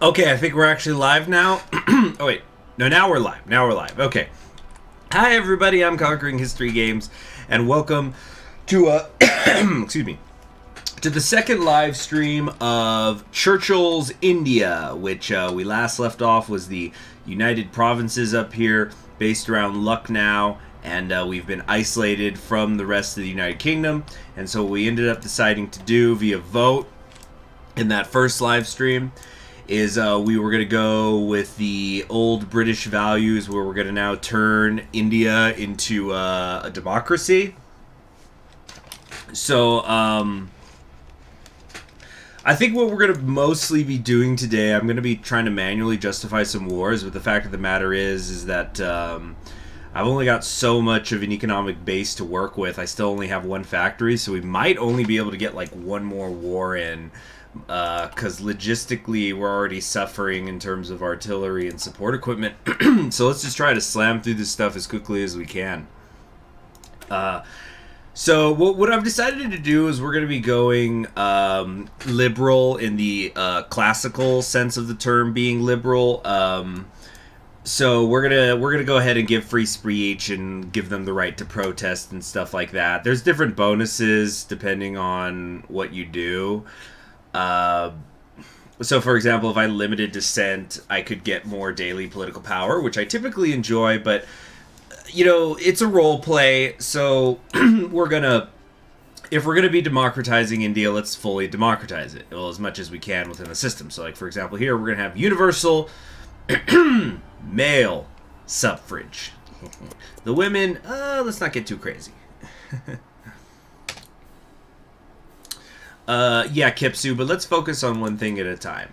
Okay, I think we're actually live now. Oh, wait. No, now we're live. Now we're live. Okay. Hi, everybody. I'm Conquering History Games, and welcome to, excuse me, to the second live stream of Churchill's India, which we last left off was the United Provinces up here, based around Lucknow, and we've been isolated from the rest of the United Kingdom, and so what we ended up deciding to do via vote in that first live stream is we were going to go with the old British values where we're going to now turn India into a democracy. So I think what we're going to mostly be doing today, I'm going to be trying to manually justify some wars, but the fact of the matter is that I've only got so much of an economic base to work with. I still only have one factory, so we might only be able to get like one more war in. Because logistically we're already suffering in terms of artillery and support equipment. So let's just try to slam through this stuff as quickly as we can. So what I've decided to do is we're going to be going liberal in the classical sense of the term being liberal. So we're gonna go ahead and give free speech and give them the right to protest and stuff like that. There's different bonuses depending on what you do. So for example, if I limited dissent, I could get more daily political power, which I typically enjoy, but you know, it's a role play, so if we're gonna be democratizing India, let's fully democratize it, well, as much as we can within the system. So like for example here, we're gonna have universal male suffrage. The women, let's not get too crazy. Yeah, Kipsu, but let's focus on one thing at a time.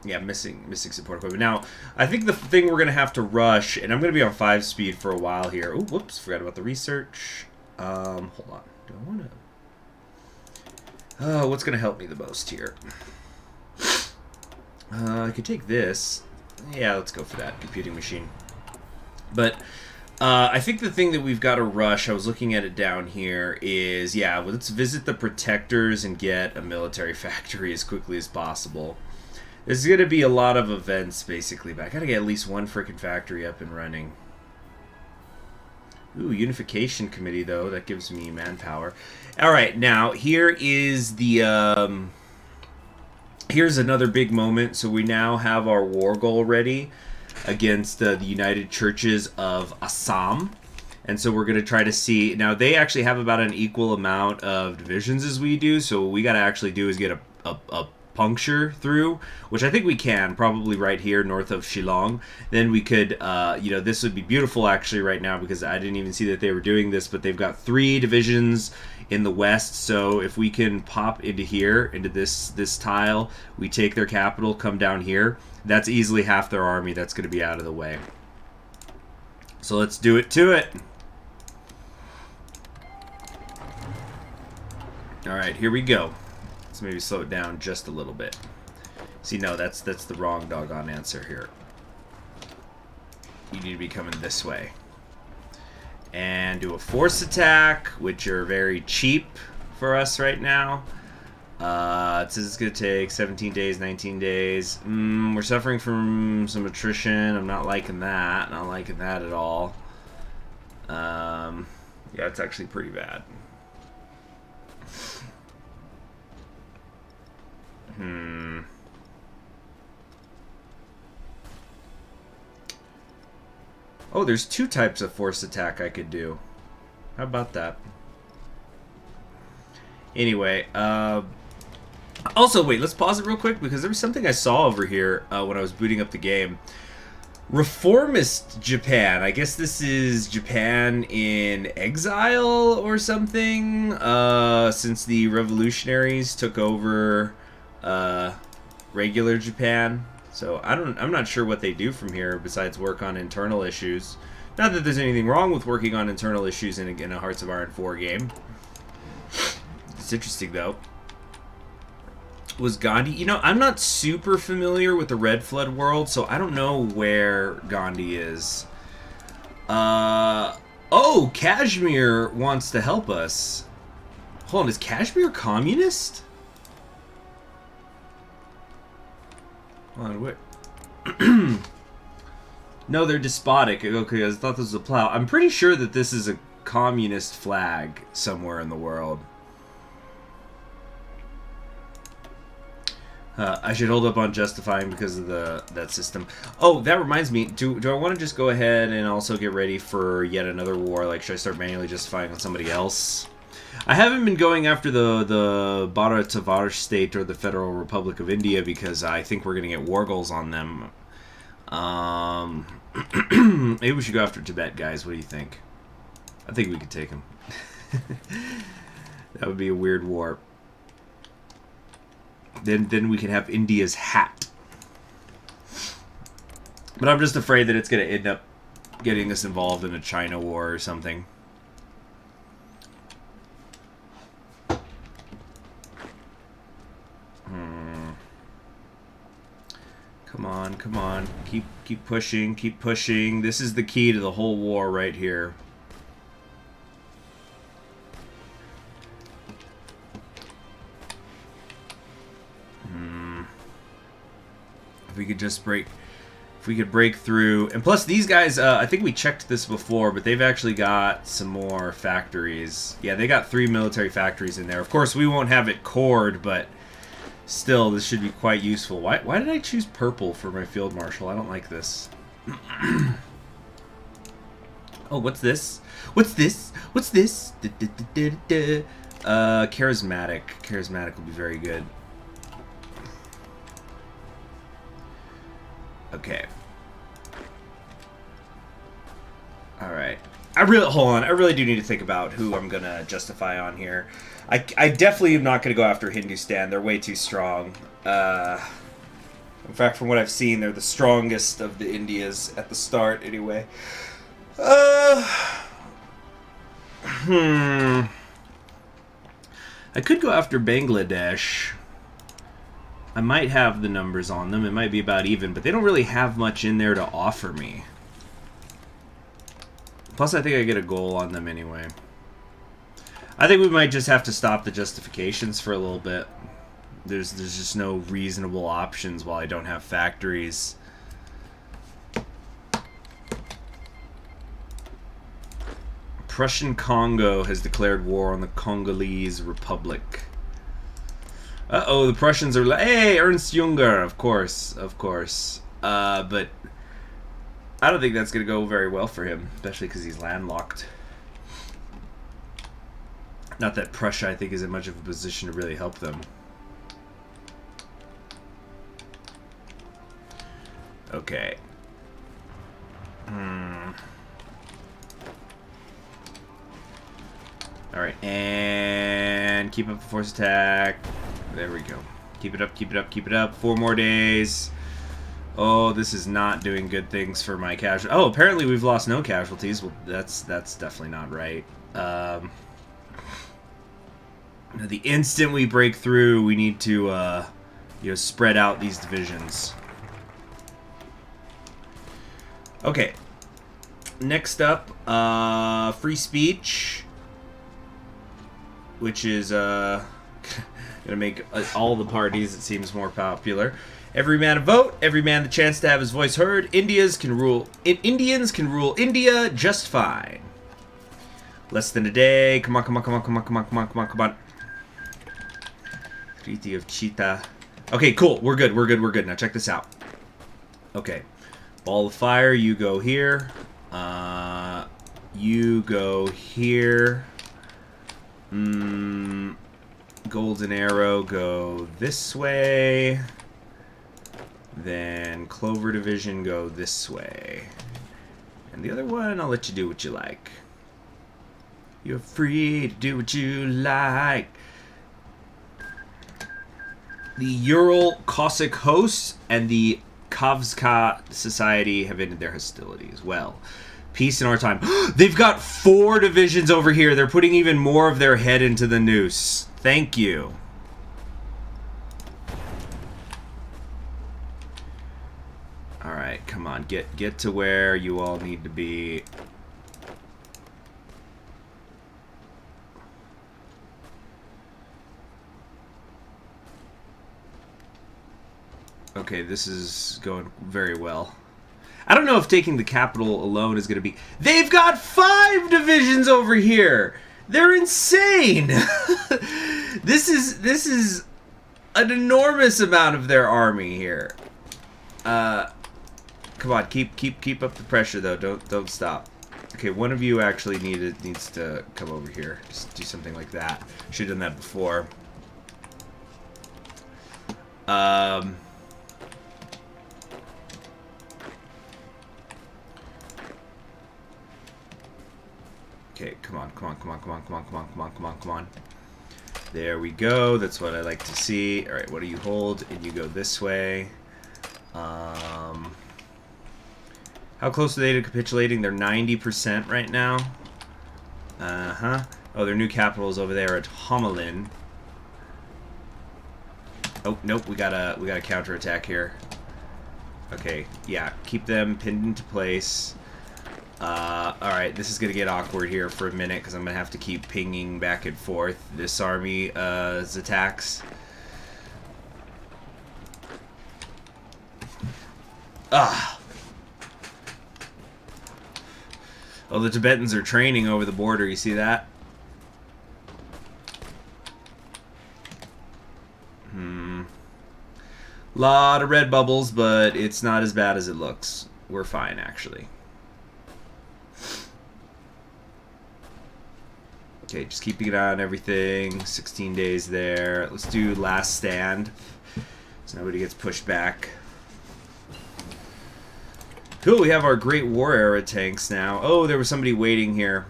Yeah, missing support equipment. Now, I think the thing we're going to have to rush, and I'm going to be on 5 speed for a while here. Oh, whoops, forgot about the research. Hold on. Do I want to... what's going to help me the most here? I could take this. Yeah, let's go for that. Computing machine. But... I think the thing that we've got to rush, I was looking at it down here, is, yeah, well, let's visit the protectors and get a military factory as quickly as possible. There's going to be a lot of events, basically, but I got to get at least one frickin' factory up and running. Ooh, Unification Committee, though. That gives me manpower. Alright, now, here is the, here's another big moment. So we now have our war goal ready against the United Churches of Assam, and so we're going to try to see. Now they actually have about an equal amount of divisions as we do, so what we got to actually do is get a puncture through, which I think we can, probably right here north of Shillong. Then we could, you know, this would be beautiful actually right now, because I didn't even see that they were doing this, but they've got 3 divisions in the west. So if we can pop into here, into this tile, we take their capital, come down here, that's easily half their army that's going to be out of the way. So let's do it to it. Alright, here we go. Let's maybe slow it down just a little bit. See, no, that's the wrong doggone answer here. You need to be coming this way. And do a force attack, which are very cheap for us right now. It says it's going to take 17 days, 19 days. We're suffering from some attrition. I'm not liking that. Not liking that at all. Yeah, it's actually pretty bad. Oh, there's 2 types of force attack I could do. How about that? Anyway, also, wait, let's pause it real quick, because there was something I saw over here when I was booting up the game. Reformist Japan. I guess this is Japan in exile or something, since the revolutionaries took over regular Japan. So I'm not sure what they do from here besides work on internal issues. Not that there's anything wrong with working on internal issues in a Hearts of Iron 4 game. It's interesting though. Was Gandhi... You know, I'm not super familiar with the Red Flood world, so I don't know where Gandhi is. Oh, Kashmir wants to help us. Hold on, is Kashmir communist? Hold on, No, they're despotic. Okay, I thought this was a plow. I'm pretty sure that this is a communist flag somewhere in the world. I should hold up on justifying because of that system. Oh, that reminds me. Do I want to just go ahead and also get ready for yet another war? Like, should I start manually justifying on somebody else? I haven't been going after the Bharat state or the Federal Republic of India because I think we're going to get war goals on them. Maybe we should go after Tibet, guys. What do you think? I think we could take them. That would be a weird war. Then we can have India's hat. But I'm just afraid that it's going to end up getting us involved in a China war or something. Come on, come on. Keep pushing, keep pushing. This is the key to the whole war right here. If we could just break... If we could break through... And plus, these guys, I think we checked this before, but they've actually got some more factories. Yeah, they got 3 military factories in there. Of course, we won't have it cored, but... Still, this should be quite useful. Why did I choose purple for my field marshal? I don't like this. Oh, what's this? What's this? What's this? Charismatic. Charismatic will be very good. Okay. Alright. Hold on. I really do need to think about who I'm gonna justify on here. I definitely am not going to go after Hindustan. They're way too strong. In fact, from what I've seen, they're the strongest of the Indias at the start, anyway. I could go after Bangladesh. I might have the numbers on them. It might be about even, but they don't really have much in there to offer me. Plus, I think I get a goal on them anyway. I think we might just have to stop the justifications for a little bit. There's just no reasonable options while I don't have factories. Prussian Congo has declared war on the Congolese Republic. Uh-oh, the Prussians are like, hey, Ernst Junger, of course, of course. But I don't think that's going to go very well for him, especially because he's landlocked. Not that Prussia, I think, is in much of a position to really help them. Okay. Alright, and keep up the force attack. There we go. Keep it up, keep it up, keep it up. 4 more days. Oh, this is not doing good things for my casualties. Oh, apparently we've lost no casualties. Well, that's definitely not right. The instant we break through, we need to, spread out these divisions. Okay. Next up, free speech, which is gonna make all the parties, it seems, more popular. Every man a vote, every man the chance to have his voice heard. Indians can rule India just fine. Less than a day. Come on, come on, come on, come on, come on, come on, come on, come on. Treaty of Cheetah. Okay, cool. We're good. We're good. We're good. Now check this out. Okay. Ball of fire, you go here. You go here. Golden arrow, go this way. Then Clover Division, go this way. And the other one, I'll let you do what you like. You're free to do what you like. The Ural Cossack hosts and the Kavkaz Society have ended their hostilities. Well, peace in our time. They've got 4 divisions over here. They're putting even more of their head into the noose. Thank you. Alright, come on. Get to where you all need to be. Okay, this is going very well. I don't know if taking the capital alone is going to be... They've got 5 divisions over here! They're insane! This is an enormous amount of their army here. Come on, keep up the pressure though. Don't stop. Okay, one of you actually needs to come over here. Just do something like that. Should have done that before. Okay, come on. There we go. That's what I like to see. All right, what do you hold? And you go this way. How close are they to capitulating? They're 90% right now. Oh, their new capital is over there at Homelin. Oh, nope, we got a counterattack here. Okay, yeah, keep them pinned into place. Alright, this is going to get awkward here for a minute because I'm going to have to keep pinging back and forth this army's attacks. Oh, the Tibetans are training over the border, you see that? Lot of red bubbles, but it's not as bad as it looks. We're fine, actually. Okay, just keeping an eye on everything. 16 days there. Let's do last stand, so nobody gets pushed back. Cool, we have our Great War era tanks now. Oh, there was somebody waiting here.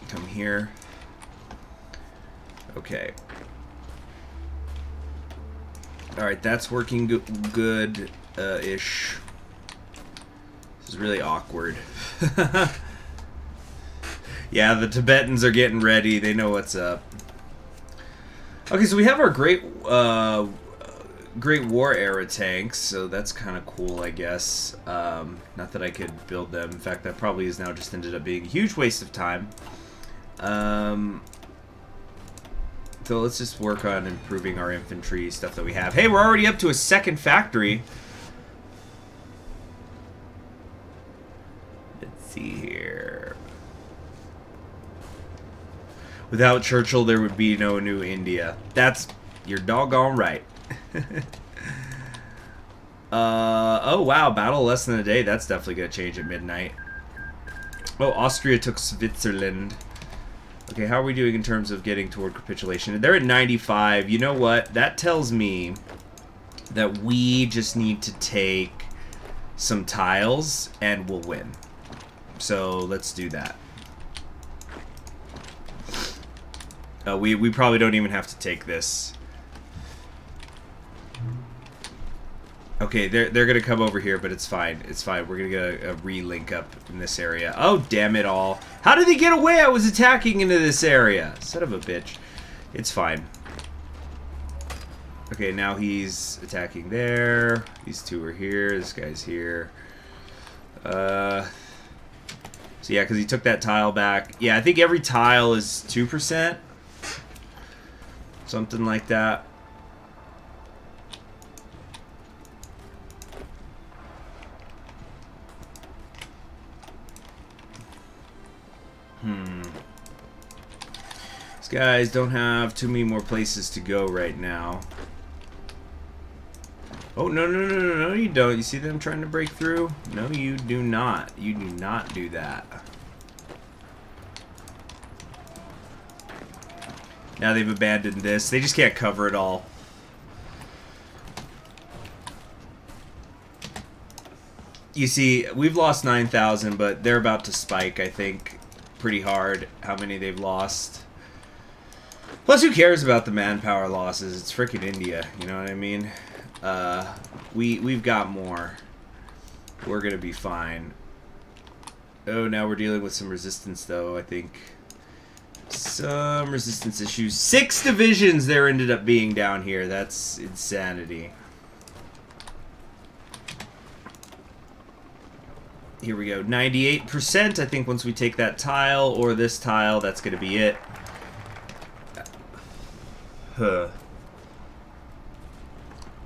Come here. Okay. Alright, that's working good-ish. This is really awkward. Yeah, the Tibetans are getting ready. They know what's up. Okay, so we have our Great War era tanks, so that's kind of cool, I guess. Not that I could build them. In fact, that probably has now just ended up being a huge waste of time. So let's just work on improving our infantry stuff that we have. Hey, we're already up to a second factory. Let's see here. Without Churchill, there would be no new India. You're doggone right. Oh, wow. Battle less than a day. That's definitely going to change at midnight. Oh, Austria took Switzerland. Okay, how are we doing in terms of getting toward capitulation? They're at 95. You know what? That tells me that we just need to take some tiles and we'll win. So let's do that. We probably don't even have to take this. Okay, they're gonna come over here, but it's fine. It's fine. We're gonna get a re-link up in this area. Oh, damn it all. How did he get away? I was attacking into this area. Son of a bitch. It's fine. Okay, now he's attacking there. These two are here. This guy's here. So yeah, because he took that tile back. Yeah, I think every tile is 2%. Something like that. These guys don't have too many more places to go right now. Oh, no, you don't. You see them trying to break through? No, you do not. You do not do that. Now they've abandoned this. They just can't cover it all. You see, we've lost 9,000, but they're about to spike, I think, pretty hard how many they've lost. Plus, who cares about the manpower losses? It's freaking India, you know what I mean? We've got more. We're gonna be fine. Oh, now we're dealing with some resistance, though, I think. Some resistance issues. 6 divisions there ended up being down here. That's insanity. Here we go. 98%. I think once we take that tile or this tile, that's going to be it. Huh.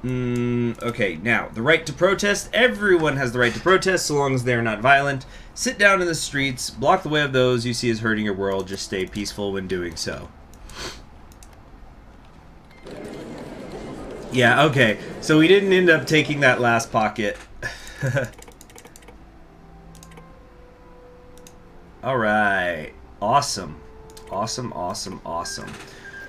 Okay, now, the right to protest. Everyone has the right to protest so long as they're not violent. Sit down in the streets. Block the way of those you see as hurting your world. Just stay peaceful when doing so. Yeah, okay. So we didn't end up taking that last pocket. Alright. Awesome. Awesome, awesome, awesome.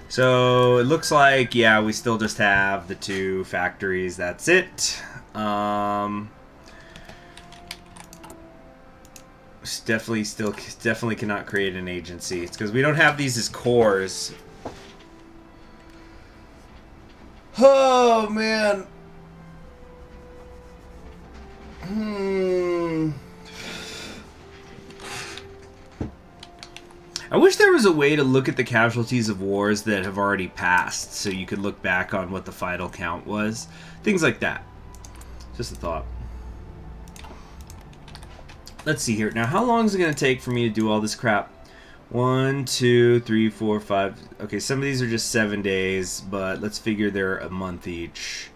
So it looks like, yeah, we still just have the 2 factories. That's it. Definitely cannot create an agency. It's because we don't have these as cores. Oh, man. I wish there was a way to look at the casualties of wars that have already passed, so you could look back on what the final count was. Things like that. Just a thought. Let's see here. Now, how long is it going to take for me to do all this crap? 1, 2, 3, 4, 5. Okay, some of these are just 7 days, but let's figure they're a month each.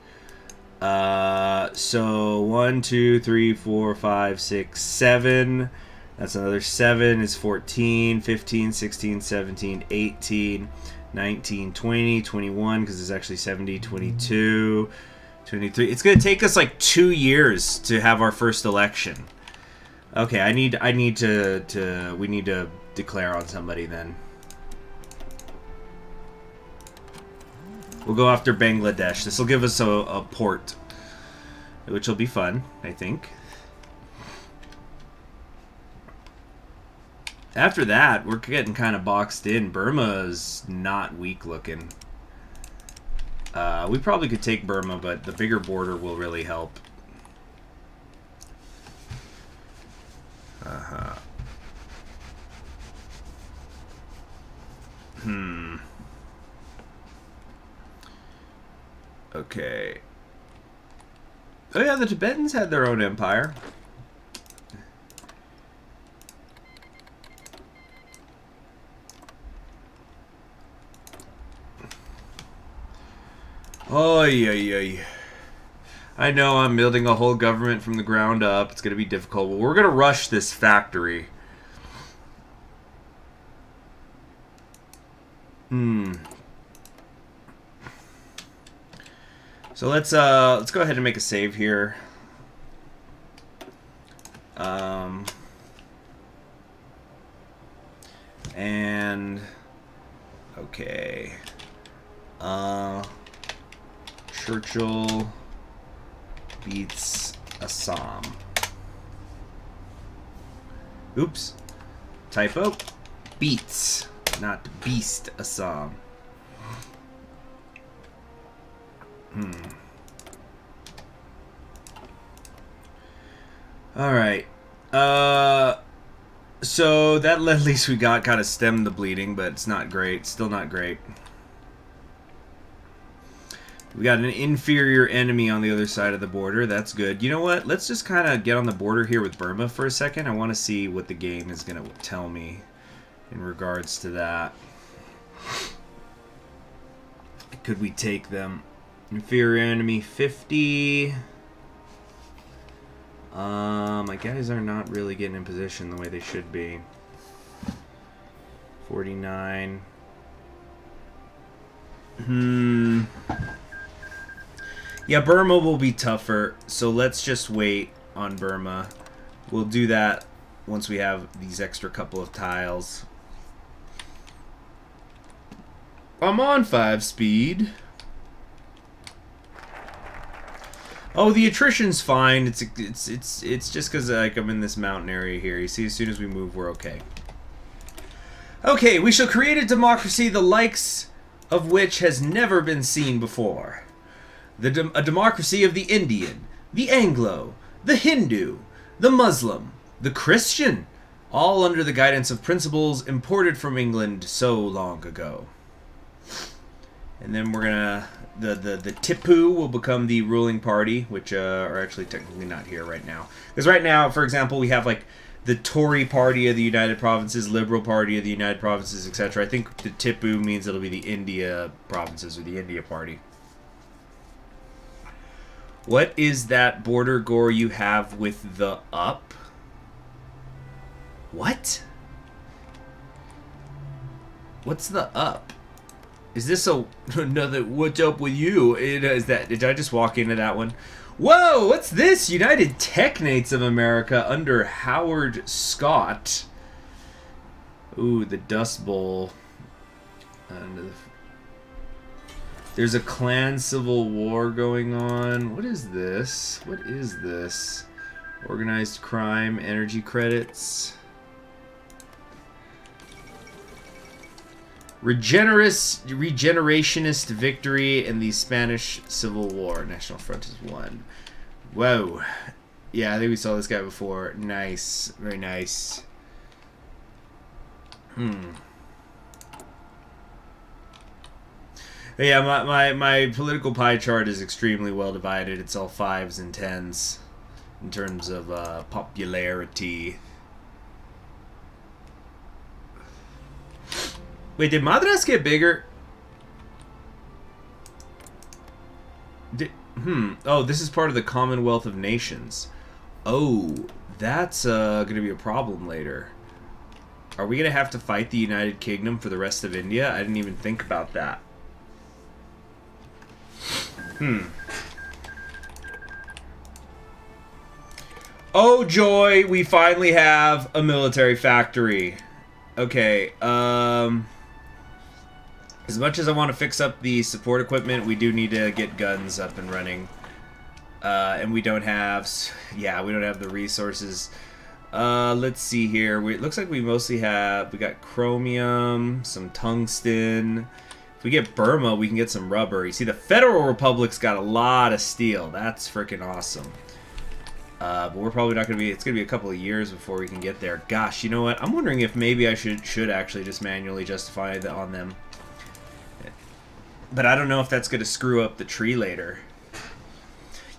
So 1, 2, 3, 4, 5, 6, 7. That's another 7 is 14, 15, 16, 17, 18, 19, 20, 21, because it's actually 70, 22, 23. It's going to take us like 2 years to have our first election. Okay, we need to declare on somebody then. We'll go after Bangladesh. This will give us a port, which will be fun, I think. After that, we're getting kind of boxed in. Burma's not weak looking. We probably could take Burma, but the bigger border will really help. Okay. Oh yeah, the Tibetans had their own empire. Oh, yeah. I know I'm building a whole government from the ground up. It's going to be difficult. But we're going to rush this factory. So let's go ahead and make a save here. And okay. Churchill beats Assam. Oops. Typo. Beats, not beast Assam. Alright. So that at least we got kind of stemmed the bleeding, but it's not great. Still not great. We got an inferior enemy on the other side of the border. That's good. You know what? Let's just kind of get on the border here with Burma for a second. I want to see what the game is going to tell me in regards to that. Could we take them? Inferior enemy 50. My guys are not really getting in position the way they should be. 49. Yeah, Burma will be tougher, so let's just wait on Burma. We'll do that once we have these extra couple of tiles. I'm on 5 speed. Oh, the attrition's fine. It's just because like I'm in this mountain area here. You see, as soon as we move, we're okay. Okay, we shall create a democracy the likes of which has never been seen before. A democracy of the Indian, the Anglo, the Hindu, the Muslim, the Christian, all under the guidance of principles imported from England so long ago. And then we're gonna the Tipu will become the ruling party, which are actually technically not here right now. Because right now, for example, we have like the Tory Party of the United Provinces, Liberal Party of the United Provinces, etc. I think the Tipu means it'll be the India Provinces or the India Party. What is that border gore you have with the up? What? What's the up? Is this another what's up with you? Is that, did I just walk into that one? Whoa, what's this? United Technates of America under Howard Scott. Ooh, the Dust Bowl. There's a clan civil war going on. What is this? What is this? Organized crime, energy credits. Regenerationist victory in the Spanish Civil War. National Front is won. Whoa. Yeah, I think we saw this guy before. Nice. Very nice. Yeah, my political pie chart is extremely well divided. It's all 5s and 10s in terms of popularity. Wait, did Madras get bigger? Oh, this is part of the Commonwealth of Nations. Oh, that's going to be a problem later. Are we going to have to fight the United Kingdom for the rest of India? I didn't even think about that. Oh, joy, we finally have a military factory. Okay, as much as I want to fix up the support equipment, we do need to get guns up and running. And we don't have... Yeah, we don't have the resources. Let's see here. It looks like we mostly have... We got chromium, some tungsten. If we get Burma, we can get some rubber. You see, the Federal Republic's got a lot of steel. That's freaking awesome. But we're probably not going to be... It's going to be a couple of years before we can get there. Gosh, you know what? I'm wondering if maybe I should actually just manually justify that on them. But I don't know if that's going to screw up the tree later.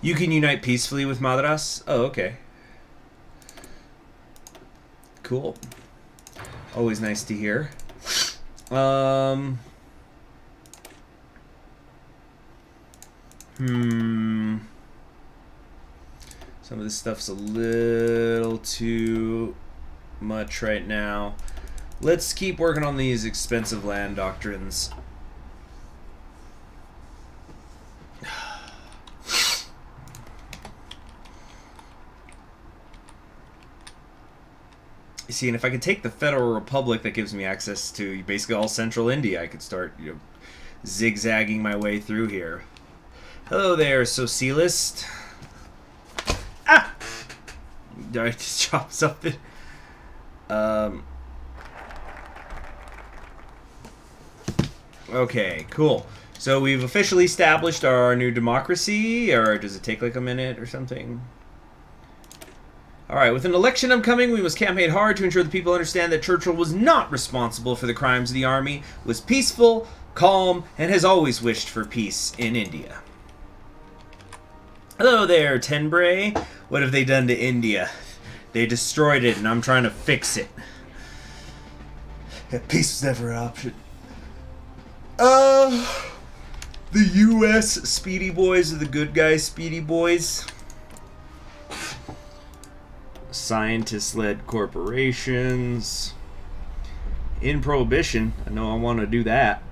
You can unite peacefully with Madras? Oh, okay. Cool. Always nice to hear. Some of this stuff's a little too much right now. Let's keep working on these expensive land doctrines. You see, and if I could take the Federal Republic, that gives me access to basically all central India. I could start, zigzagging my way through here. Hello there, socialist. Ah! Did I just chop something? Okay, cool. So we've officially established our new democracy, or does it take like a minute or something? Alright, with an election upcoming, we must campaign hard to ensure the people understand that Churchill was not responsible for the crimes of the army, was peaceful, calm, and has always wished for peace in India. Hello there, Tenbray. What have they done to India? They destroyed it, and I'm trying to fix it. Peace was never an option. The U.S. Speedy Boys are the good guys, Speedy Boys. Scientist-led corporations. In Prohibition. I know I want to do that.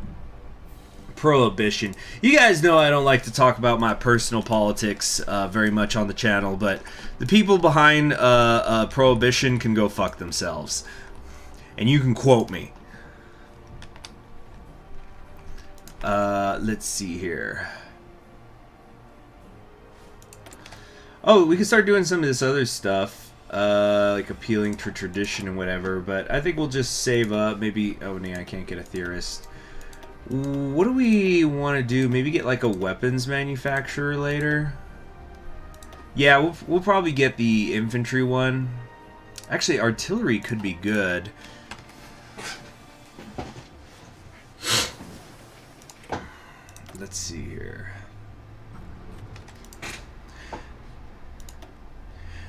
Prohibition. You guys know I don't like to talk about my personal politics very much on the channel, but the people behind Prohibition can go fuck themselves. And you can quote me. Let's see here. Oh, we can start doing some of this other stuff. Like appealing to tradition and whatever, but I think we'll just save up. Maybe, oh nee, I can't get a theorist. What do we want to do? Maybe get like a weapons manufacturer later? Yeah, we'll probably get the infantry one. Actually, artillery could be good. Let's see here.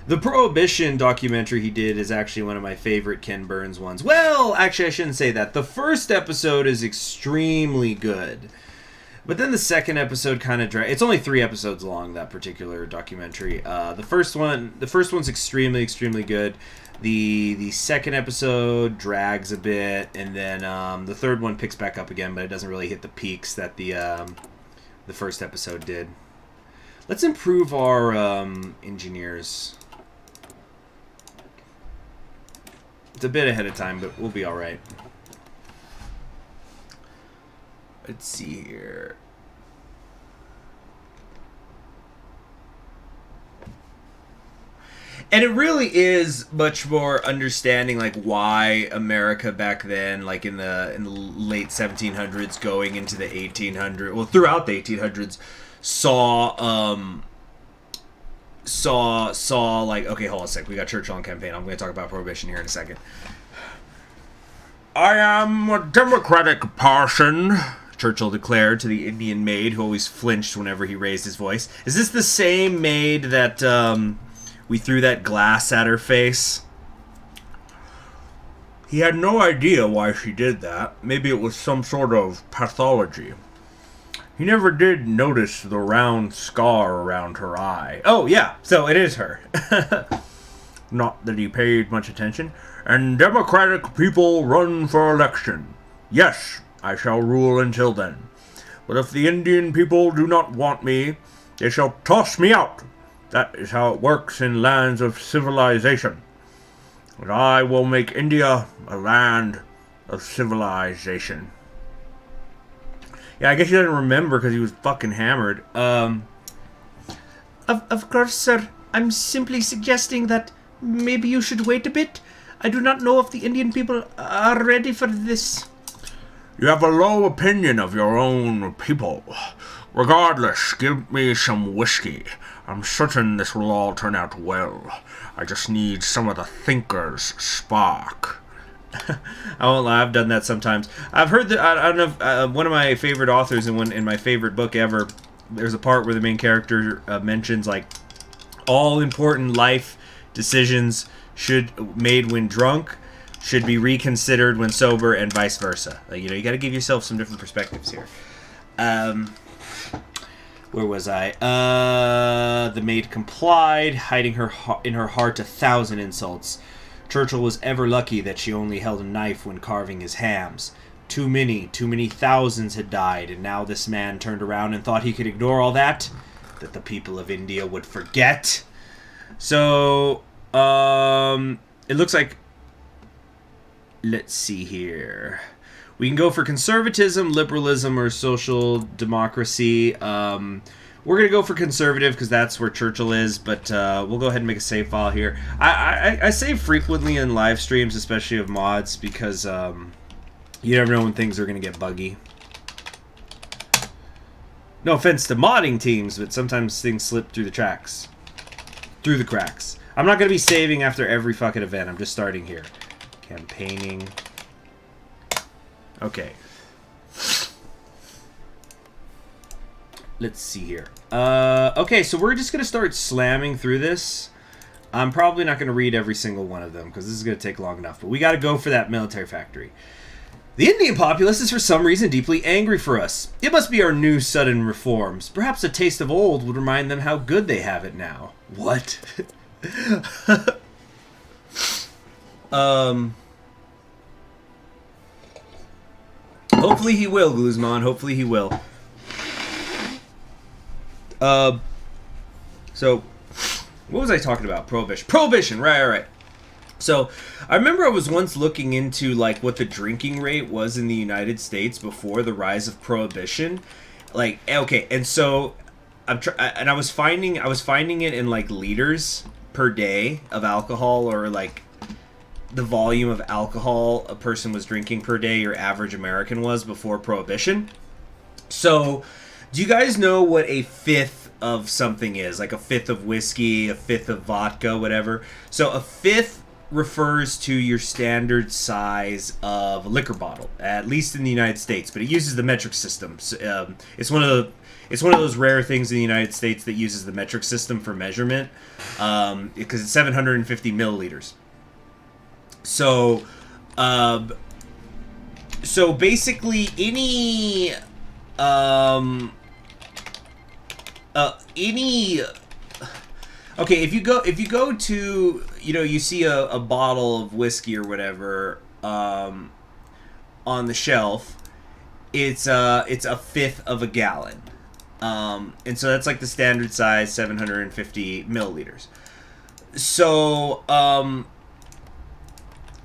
The Prohibition documentary he did is actually one of my favorite Ken Burns ones. Well, actually, I shouldn't say that. The first episode is extremely good. But then the second episode kind of it's only 3 episodes long, that particular documentary. The first one's extremely, extremely good. The second episode drags a bit, and then the third one picks back up again, but it doesn't really hit the peaks that the first episode did. Let's improve our engineers. It's a bit ahead of time, but we'll be all right. Let's see here. And it really is much more understanding, like, why America back then, like in the late 1700s, going into the 1800s, well, throughout the 1800s, saw like, okay, hold on a sec. We got Churchill on campaign. I'm going to talk about Prohibition here in a second. I am a democratic person, Churchill declared to the Indian maid, who always flinched whenever he raised his voice. Is this the same maid that we threw that glass at her face? He had no idea why she did that. Maybe it was some sort of pathology. He never did notice the round scar around her eye. Oh, yeah, so it is her. Not that he paid much attention. And democratic people run for election. Yes, I shall rule until then. But if the Indian people do not want me, they shall toss me out. That is how it works in lands of civilization. But I will make India a land of civilization. Yeah, I guess he doesn't remember because he was fucking hammered. Of course, sir. I'm simply suggesting that maybe you should wait a bit. I do not know if the Indian people are ready for this. You have a low opinion of your own people. Regardless, give me some whiskey. I'm certain this will all turn out well. I just need some of the thinker's spark. I won't lie, I've done that sometimes. I've heard that, I don't know, one of my favorite authors in my favorite book ever, there's a part where the main character mentions, like, all important life decisions made when drunk should be reconsidered when sober, and vice versa. Like, you gotta give yourself some different perspectives here. Where was I? The maid complied, hiding in her heart 1,000 insults. Churchill was ever lucky that she only held a knife when carving his hams. Too many thousands had died, and now this man turned around and thought he could ignore all that the people of India would forget. So, it looks like, let's see here. We can go for conservatism, liberalism, or social democracy. We're going to go for conservative because that's where Churchill is, but we'll go ahead and make a save file here. I save frequently in live streams, especially of mods, because you never know when things are going to get buggy. No offense to modding teams, but sometimes things slip through the cracks. I'm not going to be saving after every fucking event. I'm just starting here. Campaigning. Okay. Let's see here. Okay, so we're just going to start slamming through this. I'm probably not going to read every single one of them because this is going to take long enough. But we got to go for that military factory. The Indian populace is for some reason deeply angry for us. It must be our new sudden reforms. Perhaps a taste of old would remind them how good they have it now. What? Hopefully he will, Guzman. Hopefully he will. So, what was I talking about? Prohibition, right. So, I remember I was once looking into, like, what the drinking rate was in the United States before the rise of Prohibition. Like, okay, and so, I was finding it in, like, liters per day of alcohol, or, like, the volume of alcohol a person was drinking per day, your average American was before Prohibition. So, do you guys know what a fifth of something is? Like a fifth of whiskey, a fifth of vodka, whatever. So a fifth refers to your standard size of a liquor bottle, at least in the United States, but it uses the metric system. So, it's one of those rare things in the United States that uses the metric system for measurement, because it's 750 milliliters. So, so basically any okay, if you go to, you see a bottle of whiskey or whatever on the shelf, it's a fifth of a gallon, and so that's like the standard size, 750 milliliters. So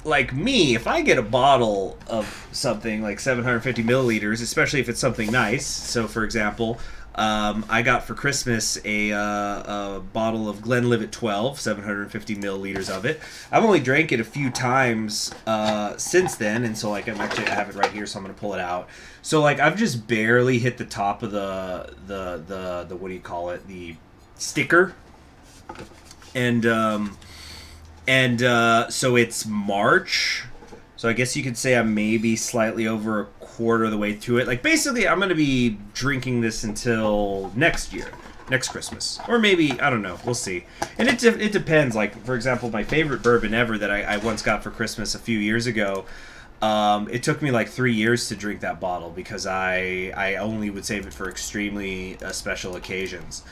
like me, if I get a bottle of something like 750 milliliters, especially if it's something nice, so for example, I got for Christmas a bottle of Glenlivet 12, 750 milliliters of it. I've only drank it a few times since then, and so like I have it right here, so I'm gonna pull it out. So like I've just barely hit the top of the what do you call it? The sticker, and so it's March. So I guess you could say I'm maybe slightly over a quarter of the way through it. Like basically, I'm going to be drinking this until next year, next Christmas, or maybe, I don't know. We'll see. And it depends. Like for example, my favorite bourbon ever that I once got for Christmas a few years ago. It took me like 3 years to drink that bottle because I only would save it for extremely special occasions.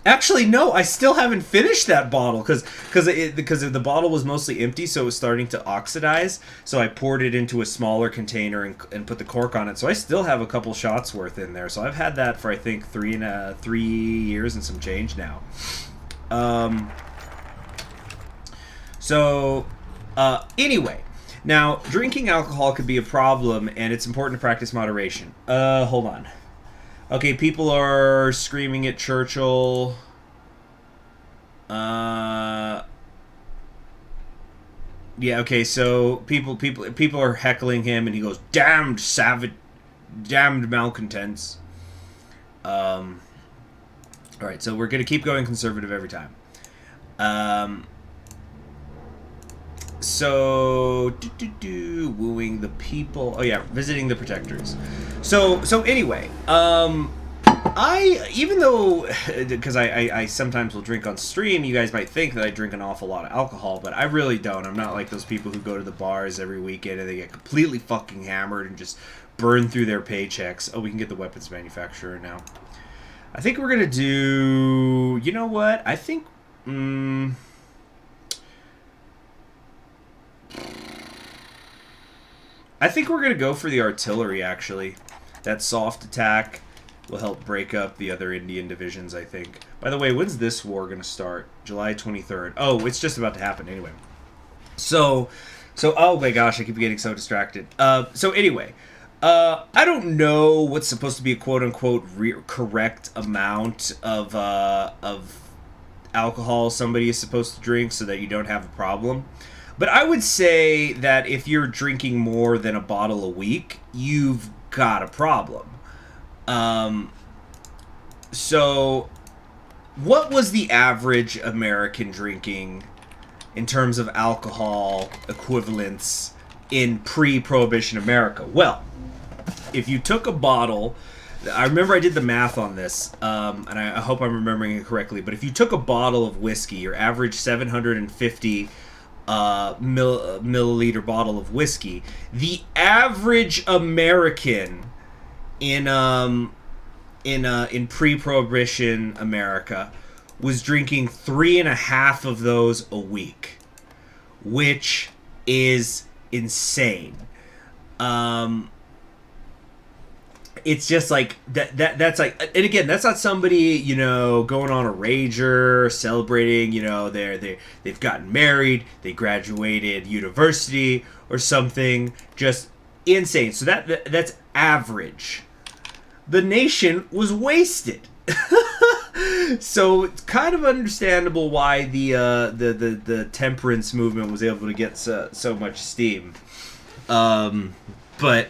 Actually, no, I still haven't finished that bottle because the bottle was mostly empty, so it was starting to oxidize. So I poured it into a smaller container and put the cork on it. So I still have a couple shots worth in there. So I've had that for I think 3 years and some change now. Anyway, now drinking alcohol could be a problem, and it's important to practice moderation. Hold on. Okay, people are screaming at Churchill. Yeah, okay, so people are heckling him, and he goes, "Damned savage, damned malcontents." All right, so we're gonna keep going conservative every time. So wooing the people. Oh yeah, visiting the protectors. So anyway, even though because I sometimes will drink on stream, you guys might think that I drink an awful lot of alcohol, but I really don't. I'm not like those people who go to the bars every weekend and they get completely fucking hammered and just burn through their paychecks. Oh, we can get the weapons manufacturer now. I think we're gonna do. You know what? I think. I think we're going to go for the artillery, actually. That soft attack will help break up the other Indian divisions, I think. By the way, when's this war going to start? July 23rd. Oh, it's just about to happen anyway. So, oh my gosh, I keep getting so distracted. So anyway, I don't know what's supposed to be a quote-unquote correct amount of alcohol somebody is supposed to drink so that you don't have a problem. But I would say that if you're drinking more than a bottle a week, you've got a problem. So, what was the average American drinking in terms of alcohol equivalents in pre-Prohibition America? Well, if you took a bottle... I remember I did the math on this, and I hope I'm remembering it correctly, but if you took a bottle of whiskey, your average 750... milliliter bottle of whiskey, the average American in pre-Prohibition America was drinking 3.5 of those a week, which is insane. It's just like that's like, and again, that's not somebody, going on a rager, celebrating, they've gotten married, they graduated university or something, just insane. So that's average. The nation was wasted. So it's kind of understandable why the temperance movement was able to get so much steam. But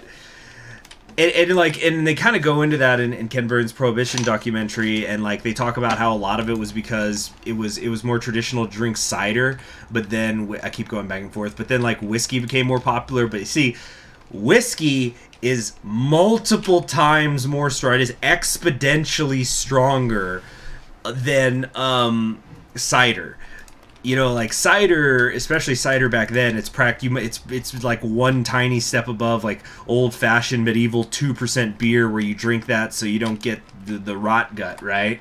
and they kind of go into that in Ken Burns' Prohibition documentary, and like they talk about how a lot of it was because it was more traditional to drink cider, but then I keep going back and forth, but then like whiskey became more popular. But you see, whiskey is multiple times more strong, it is exponentially stronger than cider. You know, like cider, especially cider back then, it's like one tiny step above like old-fashioned medieval 2% beer, where you drink that so you don't get the rot gut, right?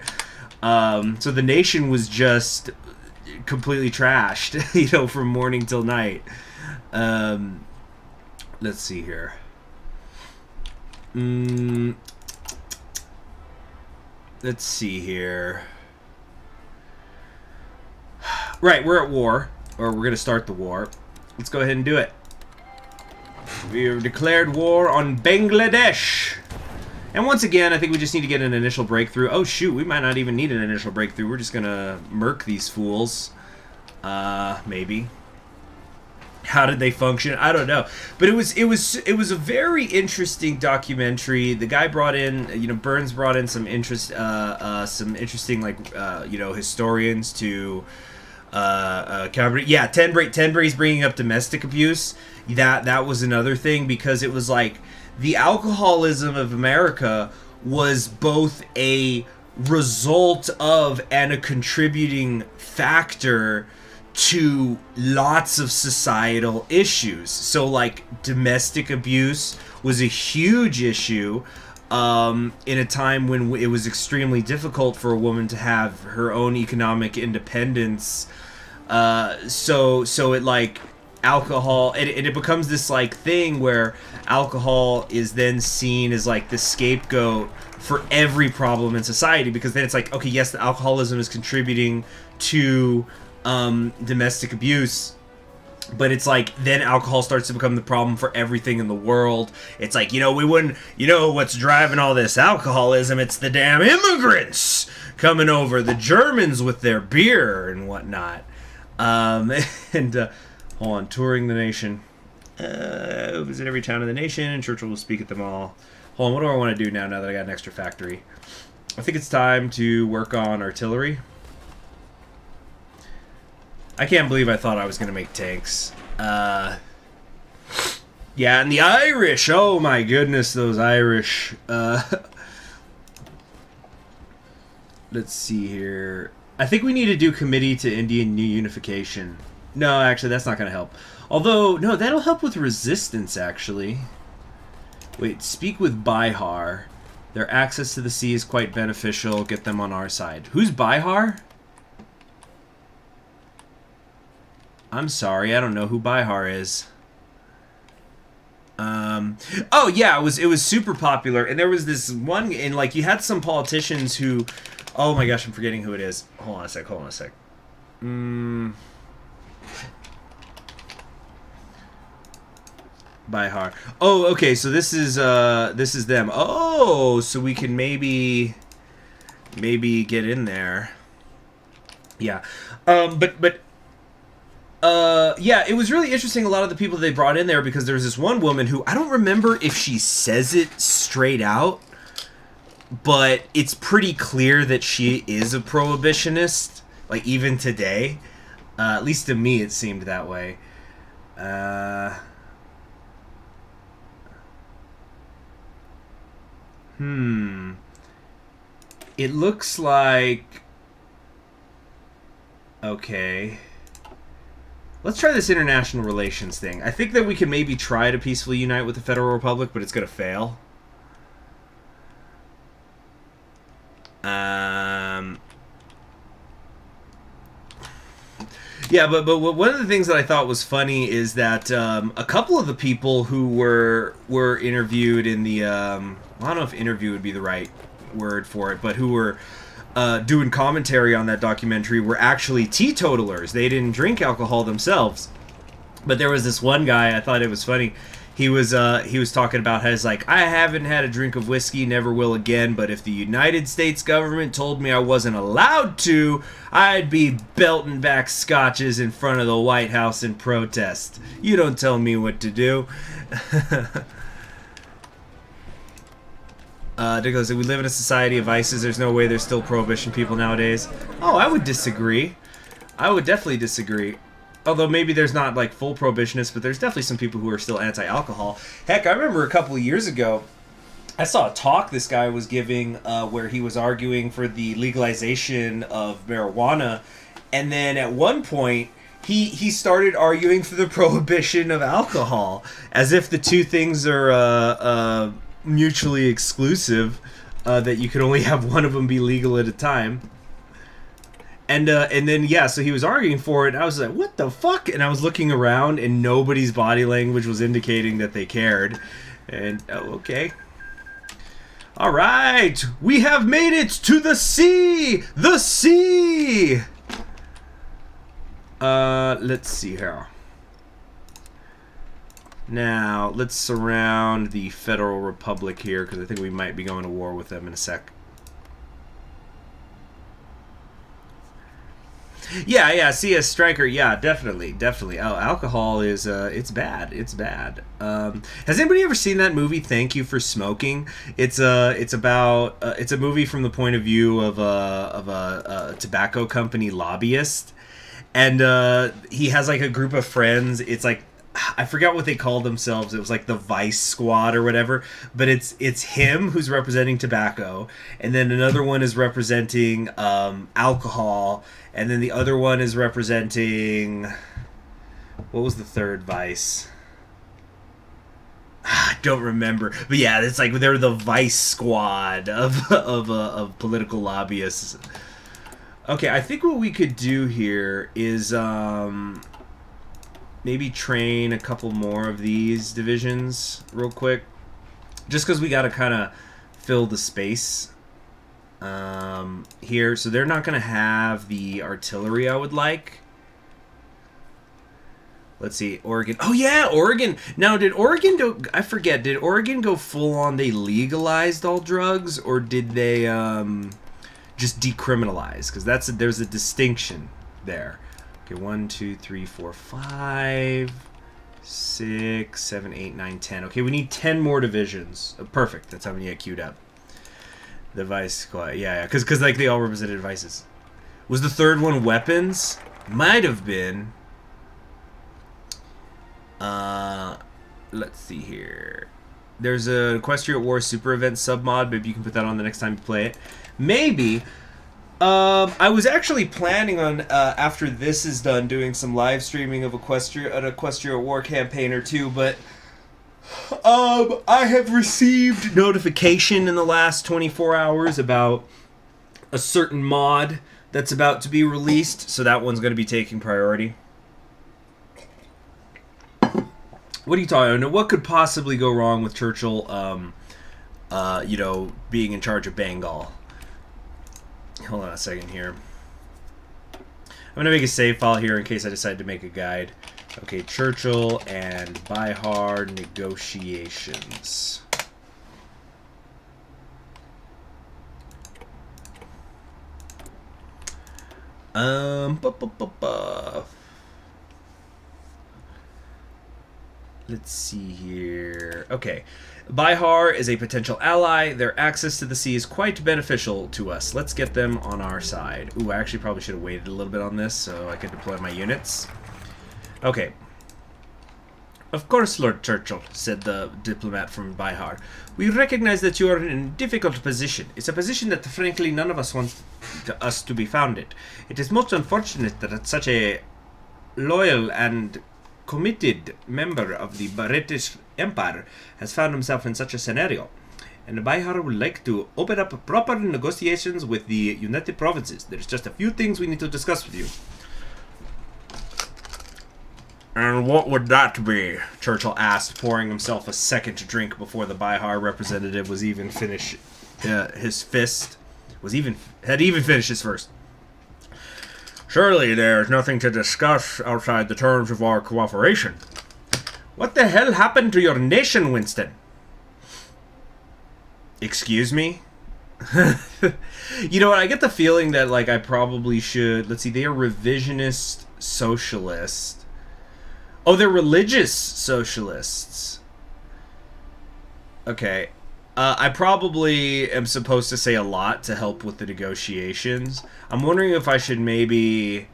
So the nation was just completely trashed, you know, from morning till night. Let's see here. Let's see here. Right, we're at war, or we're going to start the war. Let's go ahead and do it. We have declared war on Bangladesh. And once again, I think we just need to get an initial breakthrough. Oh shoot, we might not even need an initial breakthrough. We're just going to murk these fools. Maybe. How did they function? I don't know. But it was a very interesting documentary. The guy brought in, you know, Burns brought in some interesting like you know, historians to cover. Yeah, Tenbray's bringing up domestic abuse. That was another thing, because it was like the alcoholism of America was both a result of and a contributing factor to lots of societal issues. So like domestic abuse was a huge issue in a time when it was extremely difficult for a woman to have her own economic independence. So it like alcohol, and it becomes this like thing where alcohol is then seen as like the scapegoat for every problem in society, because then it's like, okay, yes, the alcoholism is contributing to domestic abuse, but it's like then alcohol starts to become the problem for everything in the world. It's like, you know, we wouldn't, you know, what's driving all this alcoholism? It's the damn immigrants coming over, the Germans with their beer and whatnot. Hold on, touring the nation. Visit every town in the nation, and Churchill will speak at them all. Hold on, what do I want to do now that I got an extra factory? I think it's time to work on artillery. I can't believe I thought I was going to make tanks. Yeah, and the Irish. Oh my goodness, those Irish. Let's see here. I think we need to do Committee to Indian Unification. No, actually, that's not going to help. Although, no, that'll help with resistance, actually. Wait, speak with Bihar. Their access to the sea is quite beneficial. Get them on our side. Who's Bihar? I'm sorry, I don't know who Bihar is. Oh yeah, it was super popular, and there was this one, and like you had some politicians who, oh my gosh, I'm forgetting who it is. Hold on a sec. Bihar. Oh, okay, so this is them. Oh, so we can maybe get in there. Yeah, yeah, it was really interesting, a lot of the people they brought in there, because there was this one woman who, I don't remember if she says it straight out, but it's pretty clear that she is a prohibitionist, like even today. At least to me it seemed that way. It looks like... Okay. Let's try this international relations thing. I think that we can maybe try to peacefully unite with the Federal Republic, but it's going to fail. Yeah, but one of the things that I thought was funny is that a couple of the people who were interviewed in the... I don't know if interview would be the right word for it, but who were... doing commentary on that documentary were actually teetotalers. They didn't drink alcohol themselves. But there was this one guy, I thought it was funny. He was talking about how he's like, I haven't had a drink of whiskey, never will again, but if the United States government told me I wasn't allowed to, I'd be belting back scotches in front of the White House in protest. You don't tell me what to do. Dick said, we live in a society of vices. There's no way there's still prohibition people nowadays. Oh, I would disagree. I would definitely disagree. Although maybe there's not like full prohibitionists, but there's definitely some people who are still anti-alcohol. Heck, I remember a couple of years ago, I saw a talk this guy was giving where he was arguing for the legalization of marijuana. And then at one point, he started arguing for the prohibition of alcohol, as if the two things are mutually exclusive, that you could only have one of them be legal at a time. And then, yeah, so he was arguing for it, and I was like, what the fuck? And I was looking around, and nobody's body language was indicating that they cared. And, oh, okay. All right, we have made it to the sea! The sea! Let's see here. Now, let's surround the Federal Republic here, because I think we might be going to war with them in a sec. Yeah, CS Striker, yeah, definitely. Oh, alcohol is, it's bad. Has anybody ever seen that movie, Thank You for Smoking? It's about, it's a movie from the point of view of a tobacco company lobbyist. And he has like a group of friends. It's like, I forgot what they called themselves. It was like the Vice Squad or whatever. But it's him who's representing tobacco, and then another one is representing alcohol, and then the other one is representing, what was the third vice? I don't remember. But yeah, it's like they're the Vice Squad of political lobbyists. Okay, I think what we could do here is maybe train a couple more of these divisions real quick. Just because we got to kind of fill the space here. So they're not going to have the artillery I would like. Let's see, Oregon. Oh yeah, Oregon. Now, did Oregon do... I forget, did Oregon go full on, they legalized all drugs? Or did they just decriminalize? Because there's a distinction there. Okay, 1, 2, 3, 4, 5, 6, 7, 8, 9, 10. Okay, we need 10 more divisions. Perfect. That's how many I queued up. The Vice Squad. Yeah. Because like they all represented vices. Was the third one weapons? Might have been. Let's see here. There's a Equestria War Super Event submod. Maybe you can put that on the next time you play it. Maybe. I was actually planning on, after this is done, doing some live streaming of an Equestria War campaign or two, but I have received notification in the last 24 hours about a certain mod that's about to be released, so that one's going to be taking priority. What are you talking about? What could possibly go wrong with Churchill, being in charge of Bengal? Hold on a second here. I'm going to make a save file here in case I decide to make a guide. Okay, Churchill and Bihar negotiations. Let's see here. Okay. Bihar is a potential ally. Their access to the sea is quite beneficial to us. Let's get them on our side. Ooh, I actually probably should have waited a little bit on this so I could deploy my units. Okay. Of course, Lord Churchill, said the diplomat from Bihar. We recognize that you are in a difficult position. It's a position that, frankly, none of us want us to be found in. It is most unfortunate that such a loyal and committed member of the British Empire has found himself in such a scenario, and Bihar would like to open up proper negotiations with the United Provinces. There's just a few things we need to discuss with you. And what would that be? Churchill asked, pouring himself a second drink before the Bihar representative was even finished his fist. Had even finished his first. Surely there's nothing to discuss outside the terms of our cooperation. What the hell happened to your nation, Winston? Excuse me? You know what, I get the feeling that, like, I probably should... Let's see, they are revisionist socialist. Oh, they're religious socialists. Okay. I probably am supposed to say a lot to help with the negotiations. I'm wondering if I should maybe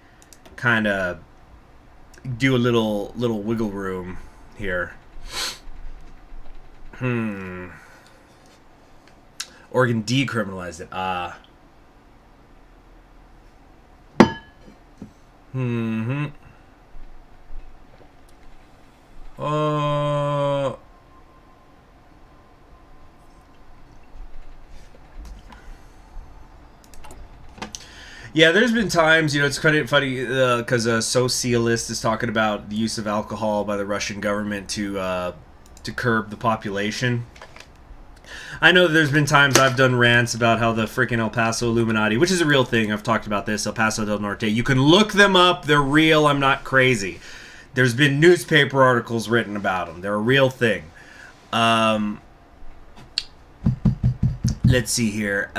kind of do a little wiggle room here. Oregon decriminalized it. Yeah, there's been times, you know, it's kind of funny because a socialist is talking about the use of alcohol by the Russian government to curb the population. I know there's been times I've done rants about how the freaking El Paso Illuminati, which is a real thing, I've talked about this, El Paso del Norte, you can look them up, they're real, I'm not crazy. There's been newspaper articles written about them, they're a real thing. Let's see here.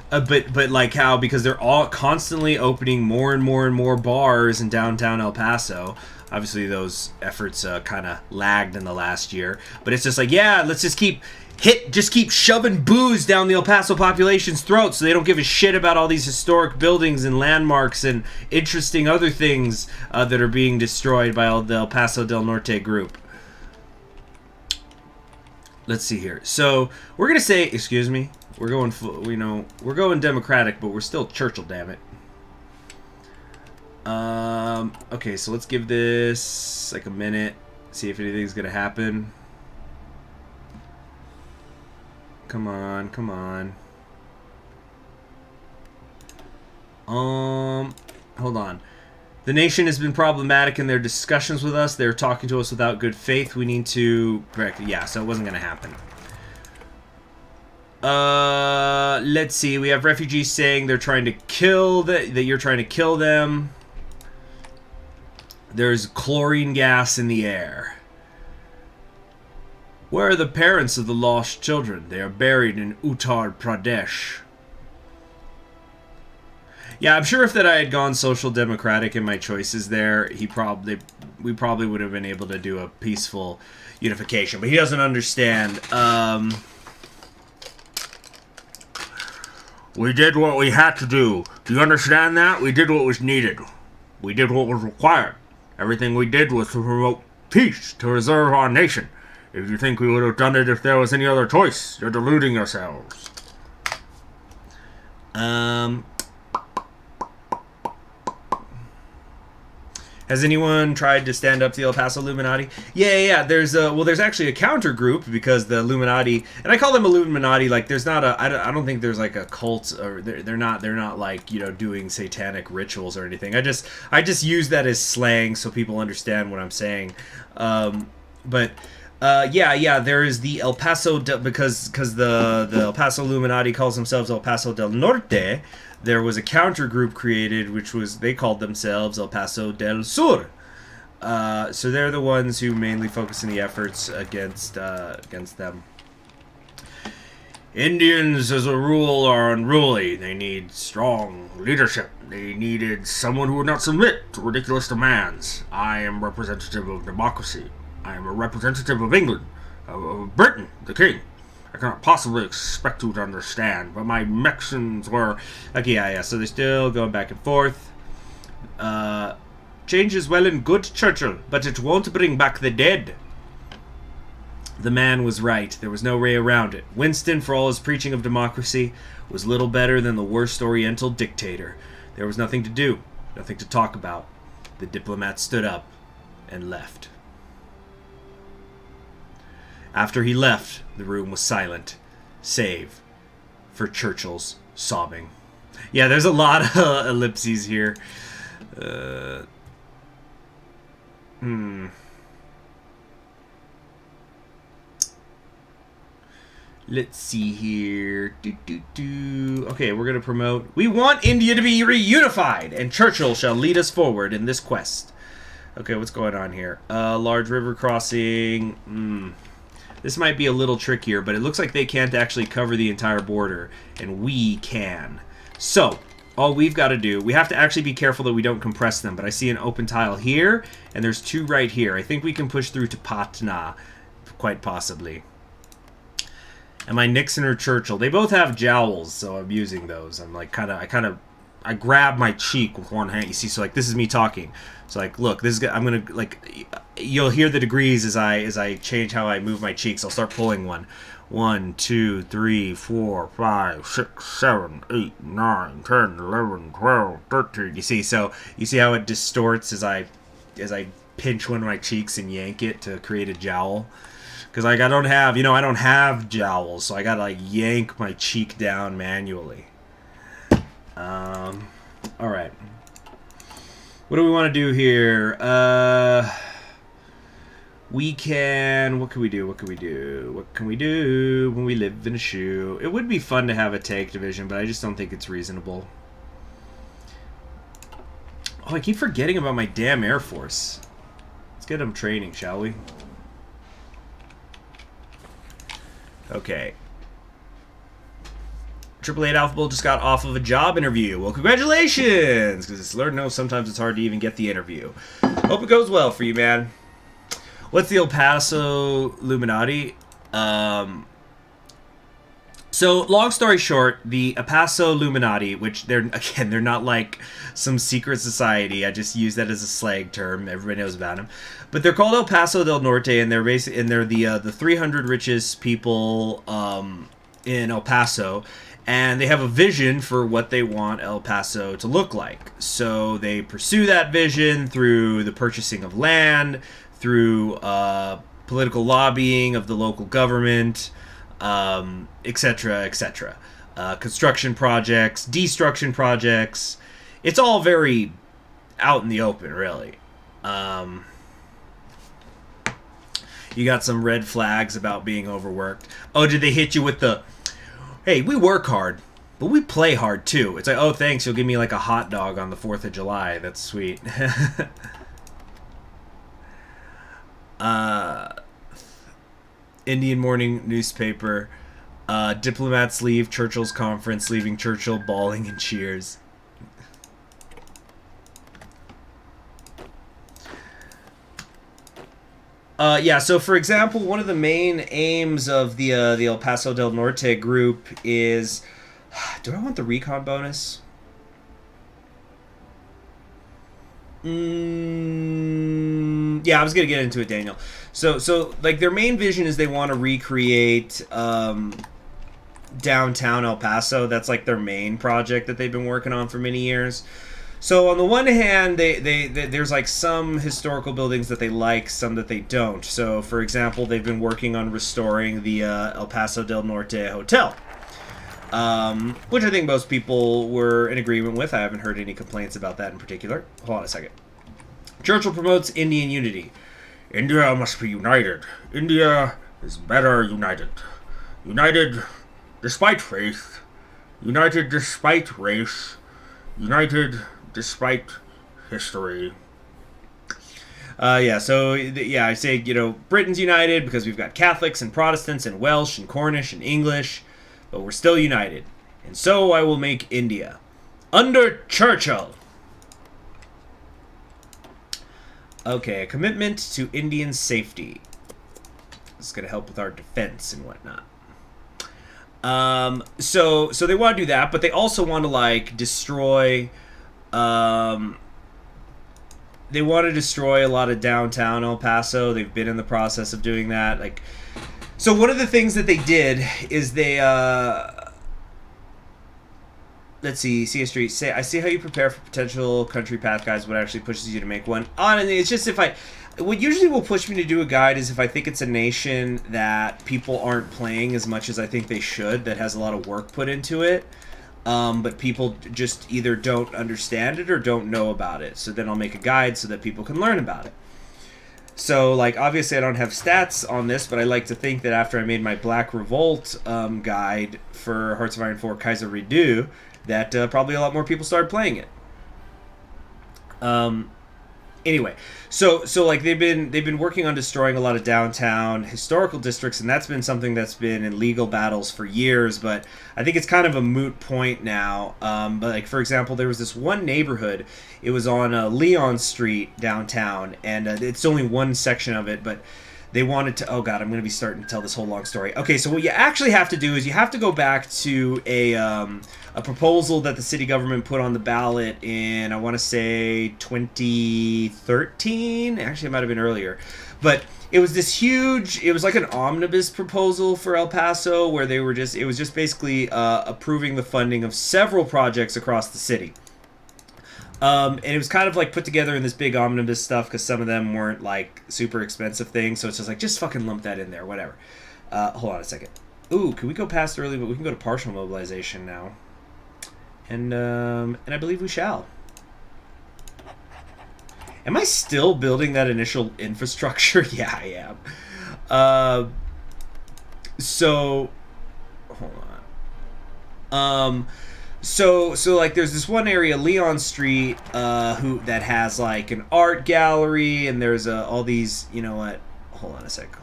But like how, because they're all constantly opening more and more and more bars in downtown El Paso. Obviously, those efforts kind of lagged in the last year. But it's just like, yeah, let's just keep shoving booze down the El Paso population's throats so they don't give a shit about all these historic buildings and landmarks and interesting other things that are being destroyed by the El Paso del Norte group. Let's see here. So we're gonna say, excuse me, we're going, we're going Democratic, but we're still Churchill, damn it. Okay, so let's give this like a minute, see if anything's gonna happen. Come on, come on. Hold on. The nation has been problematic in their discussions with us. They're talking to us without good faith. We need to correct. Yeah, so it wasn't gonna happen. Let's see. We have refugees saying they're trying to kill that you're trying to kill them. There's chlorine gas in the air. Where are the parents of the lost children? They are buried in Uttar Pradesh. Yeah, I'm sure if that I had gone social democratic in my choices there, we probably would have been able to do a peaceful unification. But he doesn't understand. We did what we had to do. Do you understand that? We did what was needed. We did what was required. Everything we did was to promote peace, to preserve our nation. If you think we would have done it if there was any other choice, you're deluding yourselves. Has anyone tried to stand up to the El Paso Illuminati? Yeah. There's actually a counter group because the Illuminati, and I call them Illuminati. Like, there's not a, I don't think there's like a cult, or they're not like, you know, doing satanic rituals or anything. I just use that as slang so people understand what I'm saying. There is the El Paso because the El Paso Illuminati calls themselves El Paso del Norte. There was a counter group created, which was, they called themselves El Paso del Sur. So they're the ones who mainly focus in the efforts against them. Indians, as a rule, are unruly. They need strong leadership. They needed someone who would not submit to ridiculous demands. I am representative of democracy. I am a representative of England, of Britain, the king. I cannot possibly expect you to understand, but my Mexicans were... Okay, yeah, so they're still going back and forth. Change is well and good, Churchill, but it won't bring back the dead. The man was right. There was no way around it. Winston, for all his preaching of democracy, was little better than the worst Oriental dictator. There was nothing to do, nothing to talk about. The diplomat stood up and left. After he left, the room was silent, save for Churchill's sobbing. Yeah, there's a lot of ellipses here. Let's see here. Okay, we're going to promote. We want India to be reunified, and Churchill shall lead us forward in this quest. Okay, what's going on here? Large river crossing. This might be a little trickier, but it looks like they can't actually cover the entire border, and we can. So, all we've got to do, we have to actually be careful that we don't compress them, but I see an open tile here, and there's two right here. I think we can push through to Patna, quite possibly. Am I Nixon or Churchill? They both have jowls, so I'm using those. I'm like I grab my cheek with one hand. You see, so like this is me talking. So like, look, this is I'm gonna like, you'll hear the degrees as I change how I move my cheeks. I'll start pulling one. 1, 2, 3, 4, 5, 6, 7, 8, 9, 10, 11, 12, 13. You see, so you see how it distorts as I pinch one of my cheeks and yank it to create a jowl. Because like I don't have jowls, so I gotta like yank my cheek down manually. All right. What do we want to do here? What can we do? What can we do when we live in a shoe? It would be fun to have a tank division, but I just don't think it's reasonable. Oh, I keep forgetting about my damn Air Force. Let's get them training, shall we? Okay. Triple 8 Alpha Bull just got off of a job interview. Well, congratulations! Because Lord knows sometimes it's hard to even get the interview. Hope it goes well for you, man. What's the El Paso Illuminati? So, long story short, the El Paso Illuminati, which they're not like some secret society. I just use that as a slang term. Everybody knows about them. But they're called El Paso del Norte, and they're the 300 richest people in El Paso, and they have a vision for what they want El Paso to look like. So they pursue that vision through the purchasing of land, through political lobbying of the local government, etc., etc. Construction projects, destruction projects. It's all very out in the open, really. You got some red flags about being overworked. Oh, did they hit you with the, hey, we work hard, but we play hard too? It's like, oh, thanks, you'll give me like a hot dog on the 4th of July. That's sweet. Indian morning newspaper. Diplomats leave Churchill's conference, leaving Churchill bawling in cheers. Yeah, so for example, one of the main aims of the El Paso del Norte group is... Do I want the recon bonus? Yeah, I was going to get into it, Daniel. So like, their main vision is they want to recreate downtown El Paso. That's like their main project that they've been working on for many years. So on the one hand, there's like some historical buildings that they like, some that they don't. So for example, they've been working on restoring the El Paso del Norte Hotel, which I think most people were in agreement with. I haven't heard any complaints about that in particular. Hold on a second. Churchill promotes Indian unity. India must be united. India is better united. United despite faith. United despite race. United despite history. Yeah, so, yeah, I say, Britain's united because we've got Catholics and Protestants and Welsh and Cornish and English, but we're still united. And so I will make India. Under Churchill. Okay, a commitment to Indian safety. This is going to help with our defense and whatnot. So they want to do that, but they also want to, like, destroy... they want to destroy a lot of downtown El Paso. They've been in the process of doing that. Like, so one of the things that they did is they, let's see, Street. Say, I see how you prepare for potential country path guides. What actually pushes you to make one? Honestly, it's just what usually will push me to do a guide is if I think it's a nation that people aren't playing as much as I think they should, that has a lot of work put into it. But people just either don't understand it or don't know about it. So then I'll make a guide so that people can learn about it. So, like, obviously I don't have stats on this, but I like to think that after I made my Black Revolt guide for Hearts of Iron 4 Kaiser Redo, that probably a lot more people started playing it. Anyway, so like they've been working on destroying a lot of downtown historical districts, and that's been something that's been in legal battles for years. But I think it's kind of a moot point now. But like, for example, there was this one neighborhood. It was on Leon Street downtown, and it's only one section of it, but they wanted to, oh god, I'm going to be starting to tell this whole long story. Okay, so what you actually have to do is you have to go back to a proposal that the city government put on the ballot in, I want to say 2013. Actually, it might have been earlier, but it was this huge, it was like an omnibus proposal for El Paso where they were just, it was just basically approving the funding of several projects across the city. And it was kind of like put together in this big omnibus stuff because some of them weren't like super expensive things. So it's just like, just fucking lump that in there, whatever. Hold on a second. Ooh, can we go past early? But we can go to partial mobilization now. And I believe we shall. Am I still building that initial infrastructure? Yeah, I am. So, hold on. So like there's this one area, Leon Street, that has like an art gallery, and there's all these, you know what? Hold on a sec.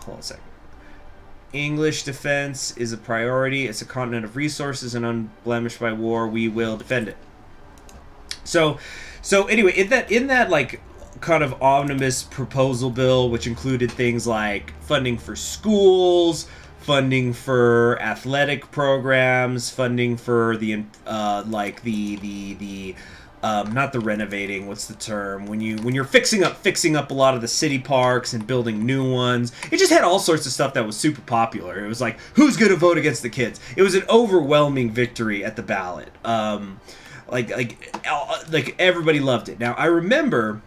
English defense is a priority. It's a continent of resources and unblemished by war. We will defend it. So anyway, in that like kind of omnibus proposal bill, which included things like funding for schools, funding for athletic programs, funding for the not the renovating, what's the term, when you're fixing up a lot of the city parks and building new ones. It just had all sorts of stuff that was super popular. It was like, who's going to vote against the kids? It was an overwhelming victory at the ballot. Like everybody loved it. Now I remember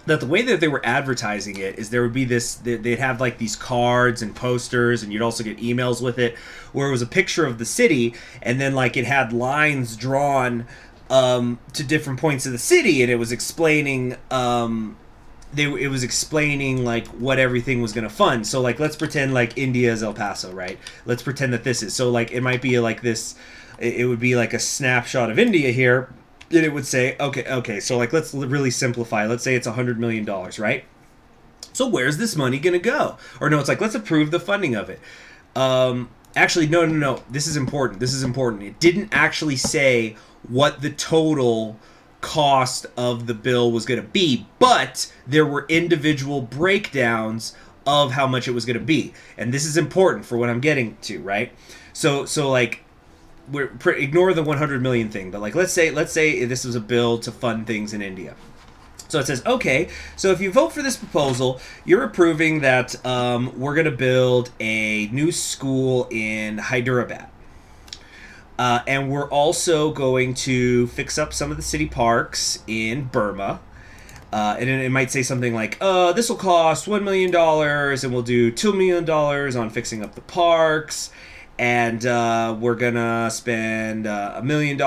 that the way that they were advertising it is there would be this, they'd have like these cards and posters, and you'd also get emails with it where it was a picture of the city, and then like it had lines drawn to different points of the city, and it was explaining it was explaining like what everything was going to fund. So like, let's pretend like India is El Paso, right? Let's pretend that this is, so like it might be like this, it would be like a snapshot of India here. And it would say, okay, so like, let's really simplify. Let's say it's $100 million, right? So where's this money going to go? Or no, it's like, let's approve the funding of it. Actually, no. This is important. It didn't actually say what the total cost of the bill was going to be, but there were individual breakdowns of how much it was going to be. And this is important for what I'm getting to, right? So like, ignore the 100 million thing, but like let's say this was a bill to fund things in India. So it says, okay, so if you vote for this proposal, you're approving that we're going to build a new school in Hyderabad. And we're also going to fix up some of the city parks in Burma. And it might say something like, this will cost $1 million, and we'll do $2 million on fixing up the parks. And we're gonna spend $1 million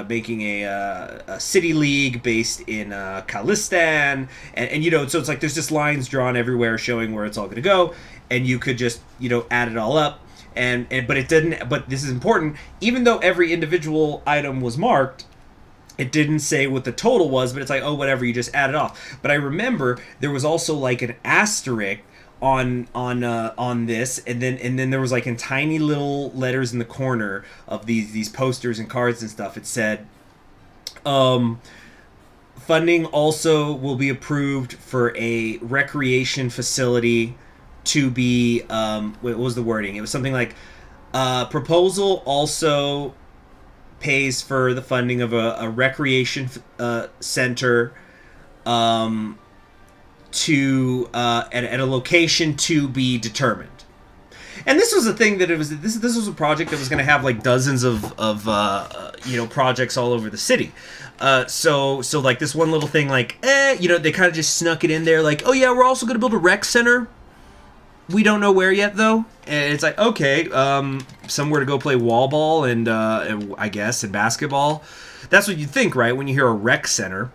making a city league based in Khalistan, and you know, so it's like there's just lines drawn everywhere showing where it's all gonna go, and you could just, you know, add it all up, but it didn't. But this is important. Even though every individual item was marked, it didn't say what the total was. But it's like, oh, whatever, you just add it off. But I remember there was also like an asterisk on this, and then there was like in tiny little letters in the corner of these posters and cards and stuff, it said funding also will be approved for a recreation facility to be what was the wording? It was something like proposal also pays for the funding of a recreation center to at a location to be determined. And this was a thing that it was. This was a project that was going to have like dozens of you know, projects all over the city. So like this one little thing, like you know, they kind of just snuck it in there, like, oh yeah, we're also going to build a rec center. We don't know where yet though. And it's like, okay, somewhere to go play wall ball and I guess, and basketball. That's what you think, right, when you hear a rec center.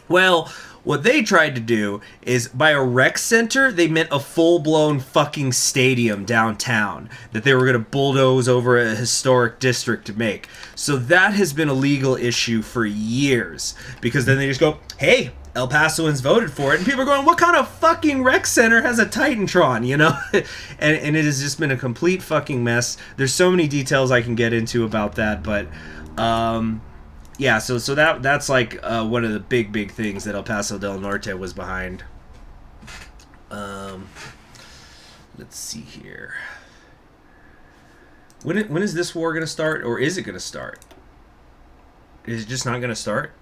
Well, what they tried to do is, by a rec center, they meant a full-blown fucking stadium downtown that they were going to bulldoze over a historic district to make. So that has been a legal issue for years, because then they just go, hey, El Pasoans voted for it, and people are going, what kind of fucking rec center has a Titantron, you know? and it has just been a complete fucking mess. There's so many details I can get into about that, but yeah, so that's like one of the big things that El Paso del Norte was behind. Um, let's see here. When is this war going to start, or is it going to start? Is it just not going to start?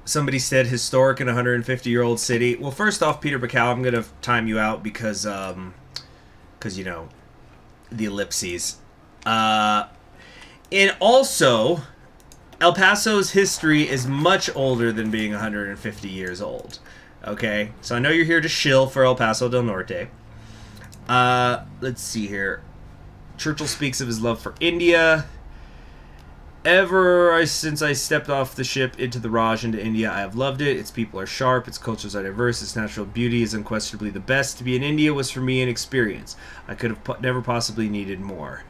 Somebody said historic in a 150-year-old city. Well, first off, Peter Bacal, I'm going to time you out because you know, the ellipses. And also, El Paso's history is much older than being 150 years old. Okay? So I know you're here to shill for El Paso del Norte. Let's see here. Churchill speaks of his love for India. Since I stepped off the ship into the Raj into India, I have loved it. Its people are sharp, its cultures are diverse, its natural beauty is unquestionably the best. To be in India was for me an experience. I could have never possibly needed more.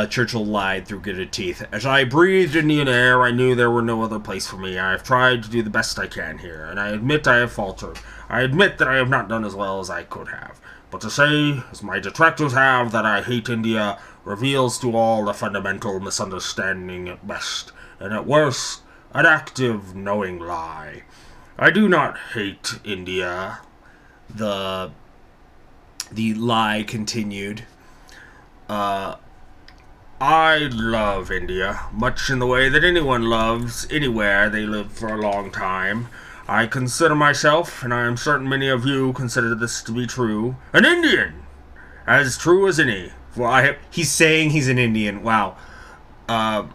Churchill lied through gritted teeth. As I breathed Indian air, I knew there were no other place for me. I have tried to do the best I can here, and I admit I have faltered. I admit that I have not done as well as I could have. But to say, as my detractors have, that I hate India reveals to all a fundamental misunderstanding at best, and at worst, an active, knowing lie. I do not hate India. The lie continued. I love India, much in the way that anyone loves anywhere they live for a long time. I consider myself, and I am certain many of you consider this to be true, an Indian! As true as any. For he's saying he's an Indian. Wow. I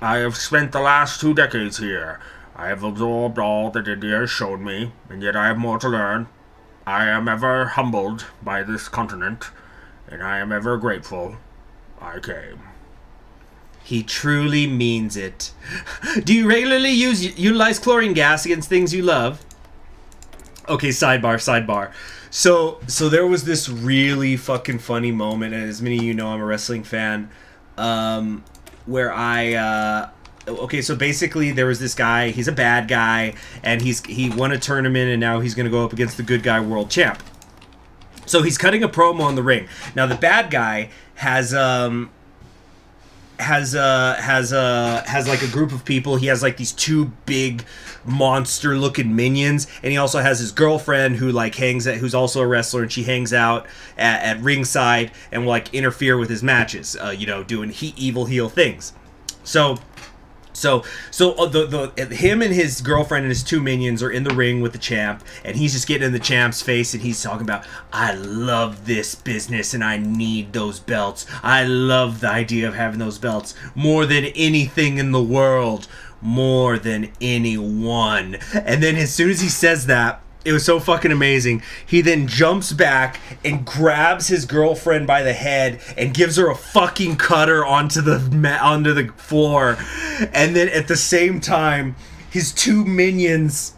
have spent the last 2 decades here. I have absorbed all that India has shown me, and yet I have more to learn. I am ever humbled by this continent, and I am ever grateful I came. He truly means it. Do you regularly utilize chlorine gas against things you love? Okay, sidebar. So there was this really fucking funny moment, and as many of you know, I'm a wrestling fan, where okay, so basically there was this guy, he's a bad guy, and he won a tournament, and now he's gonna go up against the good guy world champ. So he's cutting a promo in the ring. Now the bad guy has like a group of people. He has like these 2 big monster looking minions, and he also has his girlfriend who like who's also a wrestler, and she hangs out at ringside and will like interfere with his matches, doing evil heel things. So him and his girlfriend and his 2 minions are in the ring with the champ, and he's just getting in the champ's face, and he's talking about, I love this business and I need those belts. I love the idea of having those belts more than anything in the world, more than anyone. And then as soon as he says that, it was so fucking amazing. He then jumps back and grabs his girlfriend by the head and gives her a fucking cutter onto the floor. And then at the same time, his two minions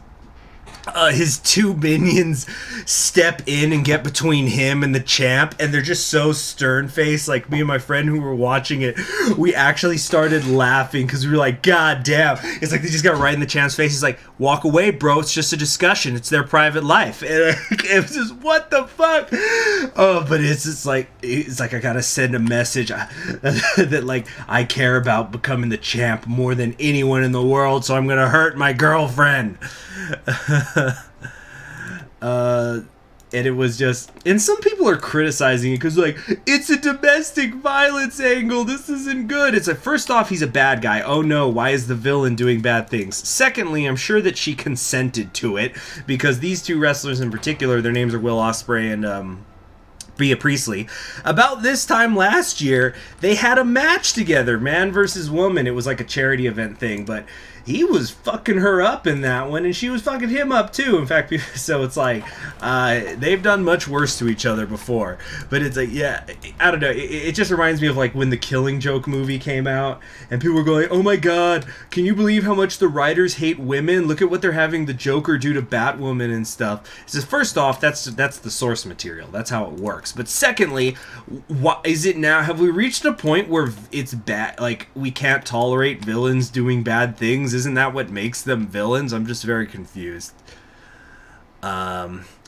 step in and get between him and the champ, and they're just so stern-faced. Like, me and my friend who were watching it, we actually started laughing because we were like, God damn. It's like they just got right in the champ's face. He's like, walk away, bro. It's just a discussion. It's their private life. And it was just, what the fuck? Oh, but it's just like, I gotta send a message that, like, I care about becoming the champ more than anyone in the world, so I'm gonna hurt my girlfriend. And it was just, and some people are criticizing it because, like, it's a domestic violence angle, this isn't good. It's like, first off, he's a bad guy. Oh no, why is the villain doing bad things? Secondly, I'm sure that she consented to it, because these 2 wrestlers in particular, their names are Will Ospreay and Rhea Priestley. About this time last year, they had a match together, man versus woman. It was like a charity event thing, but he was fucking her up in that one, and she was fucking him up too. In fact, so it's like, they've done much worse to each other before. But it's like, yeah, I don't know. It just reminds me of like when the Killing Joke movie came out, and people were going, oh my god, can you believe how much the writers hate women? Look at what they're having the Joker do to Batwoman and stuff. So first off, that's the source material. That's how it works. But secondly, what is it now? Have we reached a point where it's bad? Like, we can't tolerate villains doing bad things? Isn't that what makes them villains? I'm just very confused.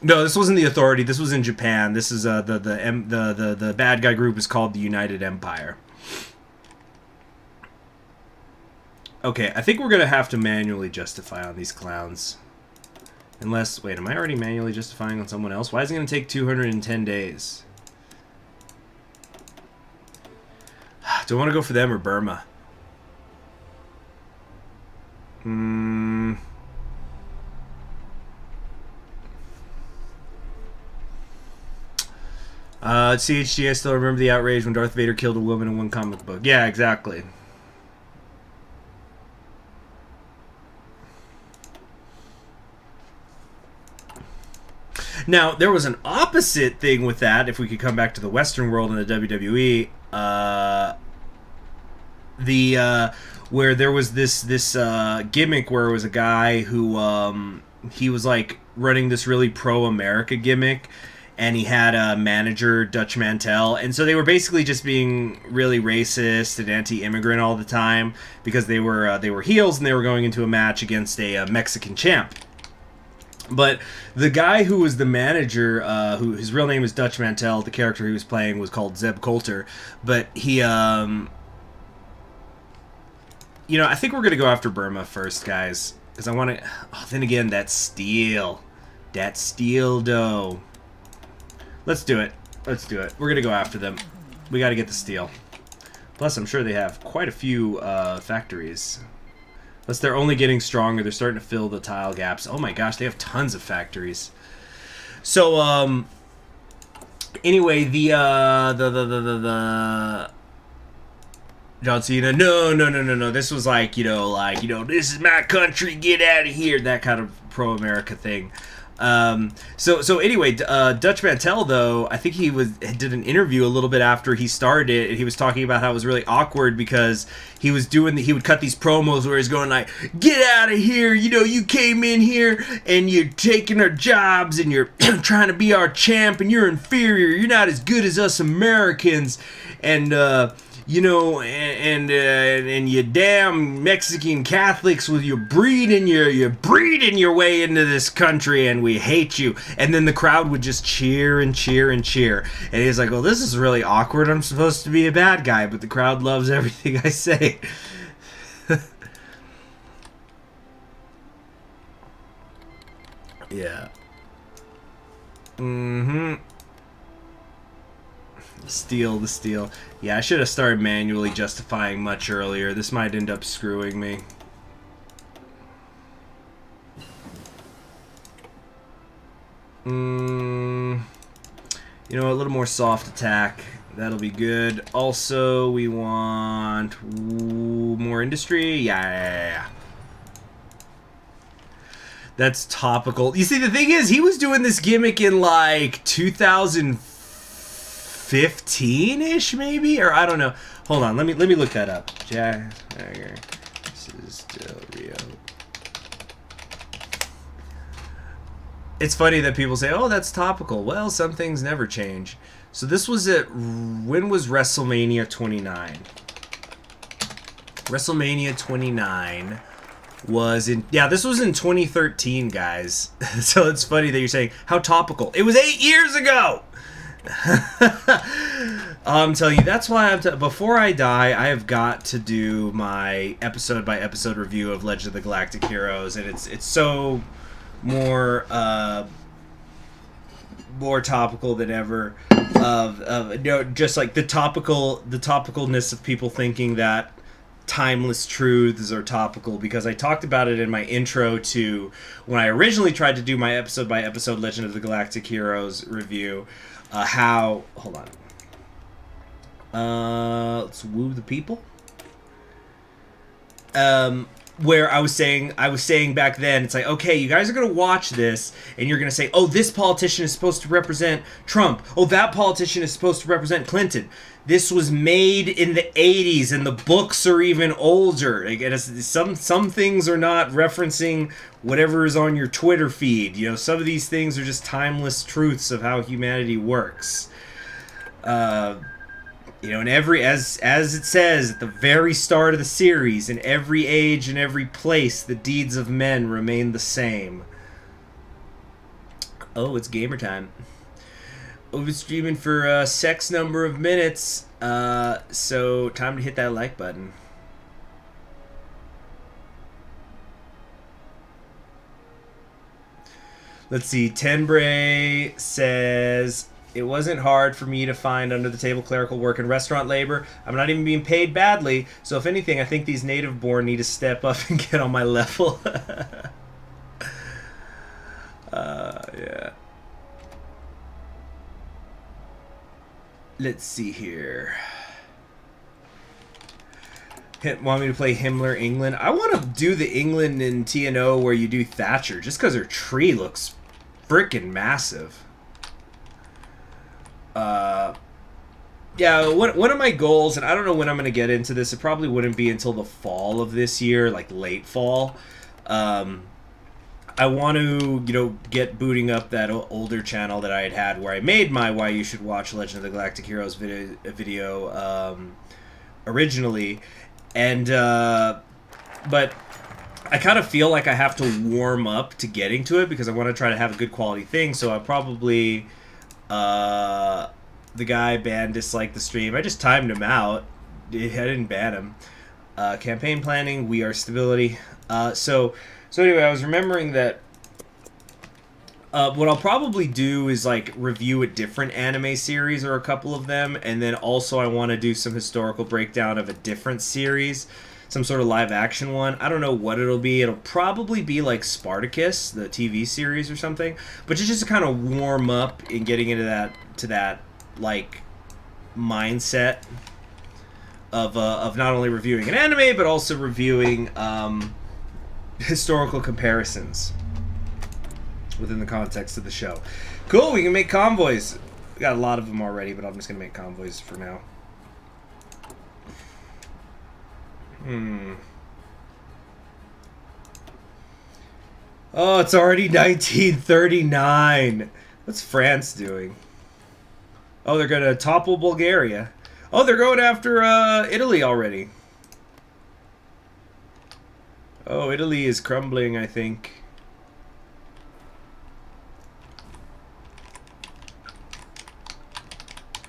No, this wasn't the Authority. This was in Japan. This is the bad guy group is called the United Empire. Okay, I think we're gonna have to manually justify on these clowns. Unless, wait, am I already manually justifying on someone else? Why is it gonna take 210 days? Do I want to go for them or Burma? CHG, I still remember the outrage when Darth Vader killed a woman in one comic book. Yeah, exactly. Now, there was an opposite thing with that, if we could come back to the Western world in the WWE. Where there was this gimmick where it was a guy who he was like running this really pro-America gimmick, and he had a manager, Dutch Mantel, and so they were basically just being really racist and anti-immigrant all the time because they were heels and they were going into a match against a Mexican champ. But the guy who was the manager, who his real name is Dutch Mantel, the character he was playing was called Zeb Coulter, but he you know, I think we're going to go after Burma first, guys. Because I want to... Oh, then again, that steel. That steel dough. Let's do it. Let's do it. We're going to go after them. We got to get the steel. Plus, I'm sure they have quite a few factories. Unless they're only getting stronger. They're starting to fill the tile gaps. Oh my gosh, they have tons of factories. So, anyway, the John Cena, no. This was like, this is my country, get out of here. That kind of pro-America thing. So anyway, Dutch Mantel, though, I think he did an interview a little bit after he started it, and he was talking about how it was really awkward because he would cut these promos where he's going like, get out of here, you came in here and you're taking our jobs and you're trying to be our champ and you're inferior, you're not as good as us Americans, and and you damn Mexican Catholics with your breeding your way into this country, and we hate you. And then the crowd would just cheer and cheer and cheer. And he's like, well, this is really awkward. I'm supposed to be a bad guy, but the crowd loves everything I say. Yeah. The steel. Yeah, I should have started manually justifying much earlier. This might end up screwing me. A little more soft attack. That'll be good. Also, we want more industry. Yeah. That's topical. You see, the thing is, he was doing this gimmick in like 2015-ish, maybe, or I don't know. Hold on, let me look that up. Jack, this is still Rio. It's funny that people say, "Oh, that's topical." Well, some things never change. So this was when was WrestleMania 29? WrestleMania 29 was in, this was in 2013, guys. So it's funny that you're saying, how topical. It was 8 years ago! I'm telling you, that's why before I die, I have got to do my episode by episode review of Legend of the Galactic Heroes, and it's so more topical than ever. Just like the topicalness of people thinking that timeless truths are topical, because I talked about it in my intro to when I originally tried to do my episode by episode Legend of the Galactic Heroes review. Hold on. Let's woo the people. Where I was saying back then, it's like, okay, you guys are going to watch this, and you're going to say, oh, this politician is supposed to represent Trump. Oh, that politician is supposed to represent Clinton. This was made in the 80s, and the books are even older. Like, some things are not referencing whatever is on your Twitter feed. Some of these things are just timeless truths of how humanity works. And as it says at the very start of the series, in every age and every place, the deeds of men remain the same. Oh, it's gamer time. I've been streaming for a sex number of minutes, so time to hit that like button. Let's see, Tenbray says, it wasn't hard for me to find under-the-table clerical work and restaurant labor. I'm not even being paid badly, so if anything, I think these native-born need to step up and get on my level. Yeah. Let's see here. Want me to play Himmler England? I want to do the England in TNO where you do Thatcher, just because her tree looks freaking massive. Yeah, one of my goals, and I don't know when I'm going to get into this, it probably wouldn't be until the fall of this year, like late fall. I want to, get booting up that older channel that I had where I made my Why You Should Watch Legend of the Galactic Heroes video originally. And, but I kind of feel like I have to warm up to getting to it because I want to try to have a good quality thing. So I probably, the guy banned disliked the stream. I just timed him out. I didn't ban him. Campaign planning, we are stability. So anyway, I was remembering that what I'll probably do is like review a different anime series or a couple of them, and then also I want to do some historical breakdown of a different series, some sort of live action one. I don't know what it'll be. It'll probably be like Spartacus, the TV series or something, but just to kind of warm up and getting into that like mindset of not only reviewing an anime but also reviewing historical comparisons within the context of the show. Cool, we can make convoys. We got a lot of them already, but I'm just gonna make convoys for now. Oh, it's already 1939. What's France doing? Oh, they're gonna topple Bulgaria. Oh, they're going after Italy already. Oh, Italy is crumbling, I think.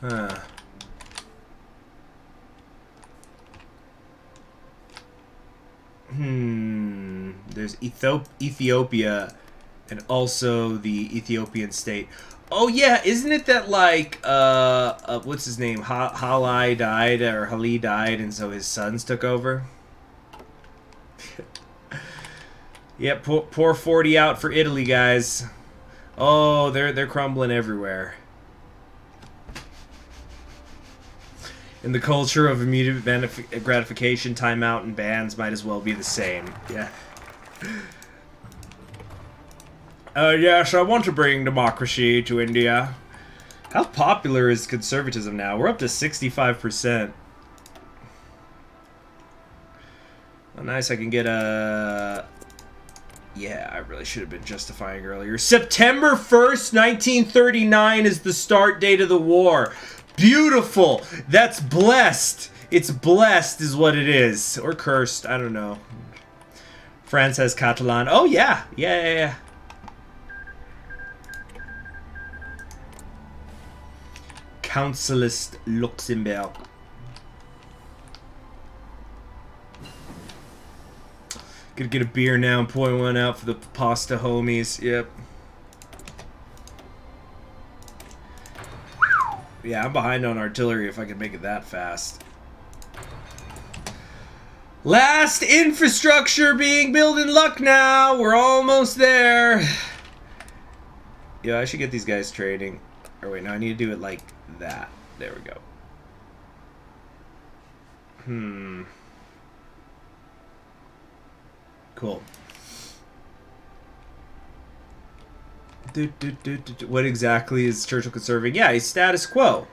Huh. There's Ethiopia and also the Ethiopian state. Oh yeah, isn't it that like what's his name? Hali died and so his sons took over? Yep, pour 40 out for Italy, guys. Oh, they're crumbling everywhere. In the culture of immediate gratification, timeout and bans might as well be the same. Yeah. Yes, I want to bring democracy to India. How popular is conservatism now? We're up to 65%. Oh, nice, I can get a... Yeah, I really should have been justifying earlier. September 1st, 1939 is the start date of the war. Beautiful! That's blessed! It's blessed is what it is. Or cursed, I don't know. France has Catalan. Oh, yeah. Yeah. Councilist Luxembourg. Gonna get a beer now and pour one out for the pasta homies. Yep. Yeah, I'm behind on artillery if I can make it that fast. Last infrastructure being built in Lucknow. We're almost there. Yeah, I should get these guys trading. Or wait, no, I need to do it like that. There we go. Cool. What exactly is Churchill conserving? Yeah, he's status quo.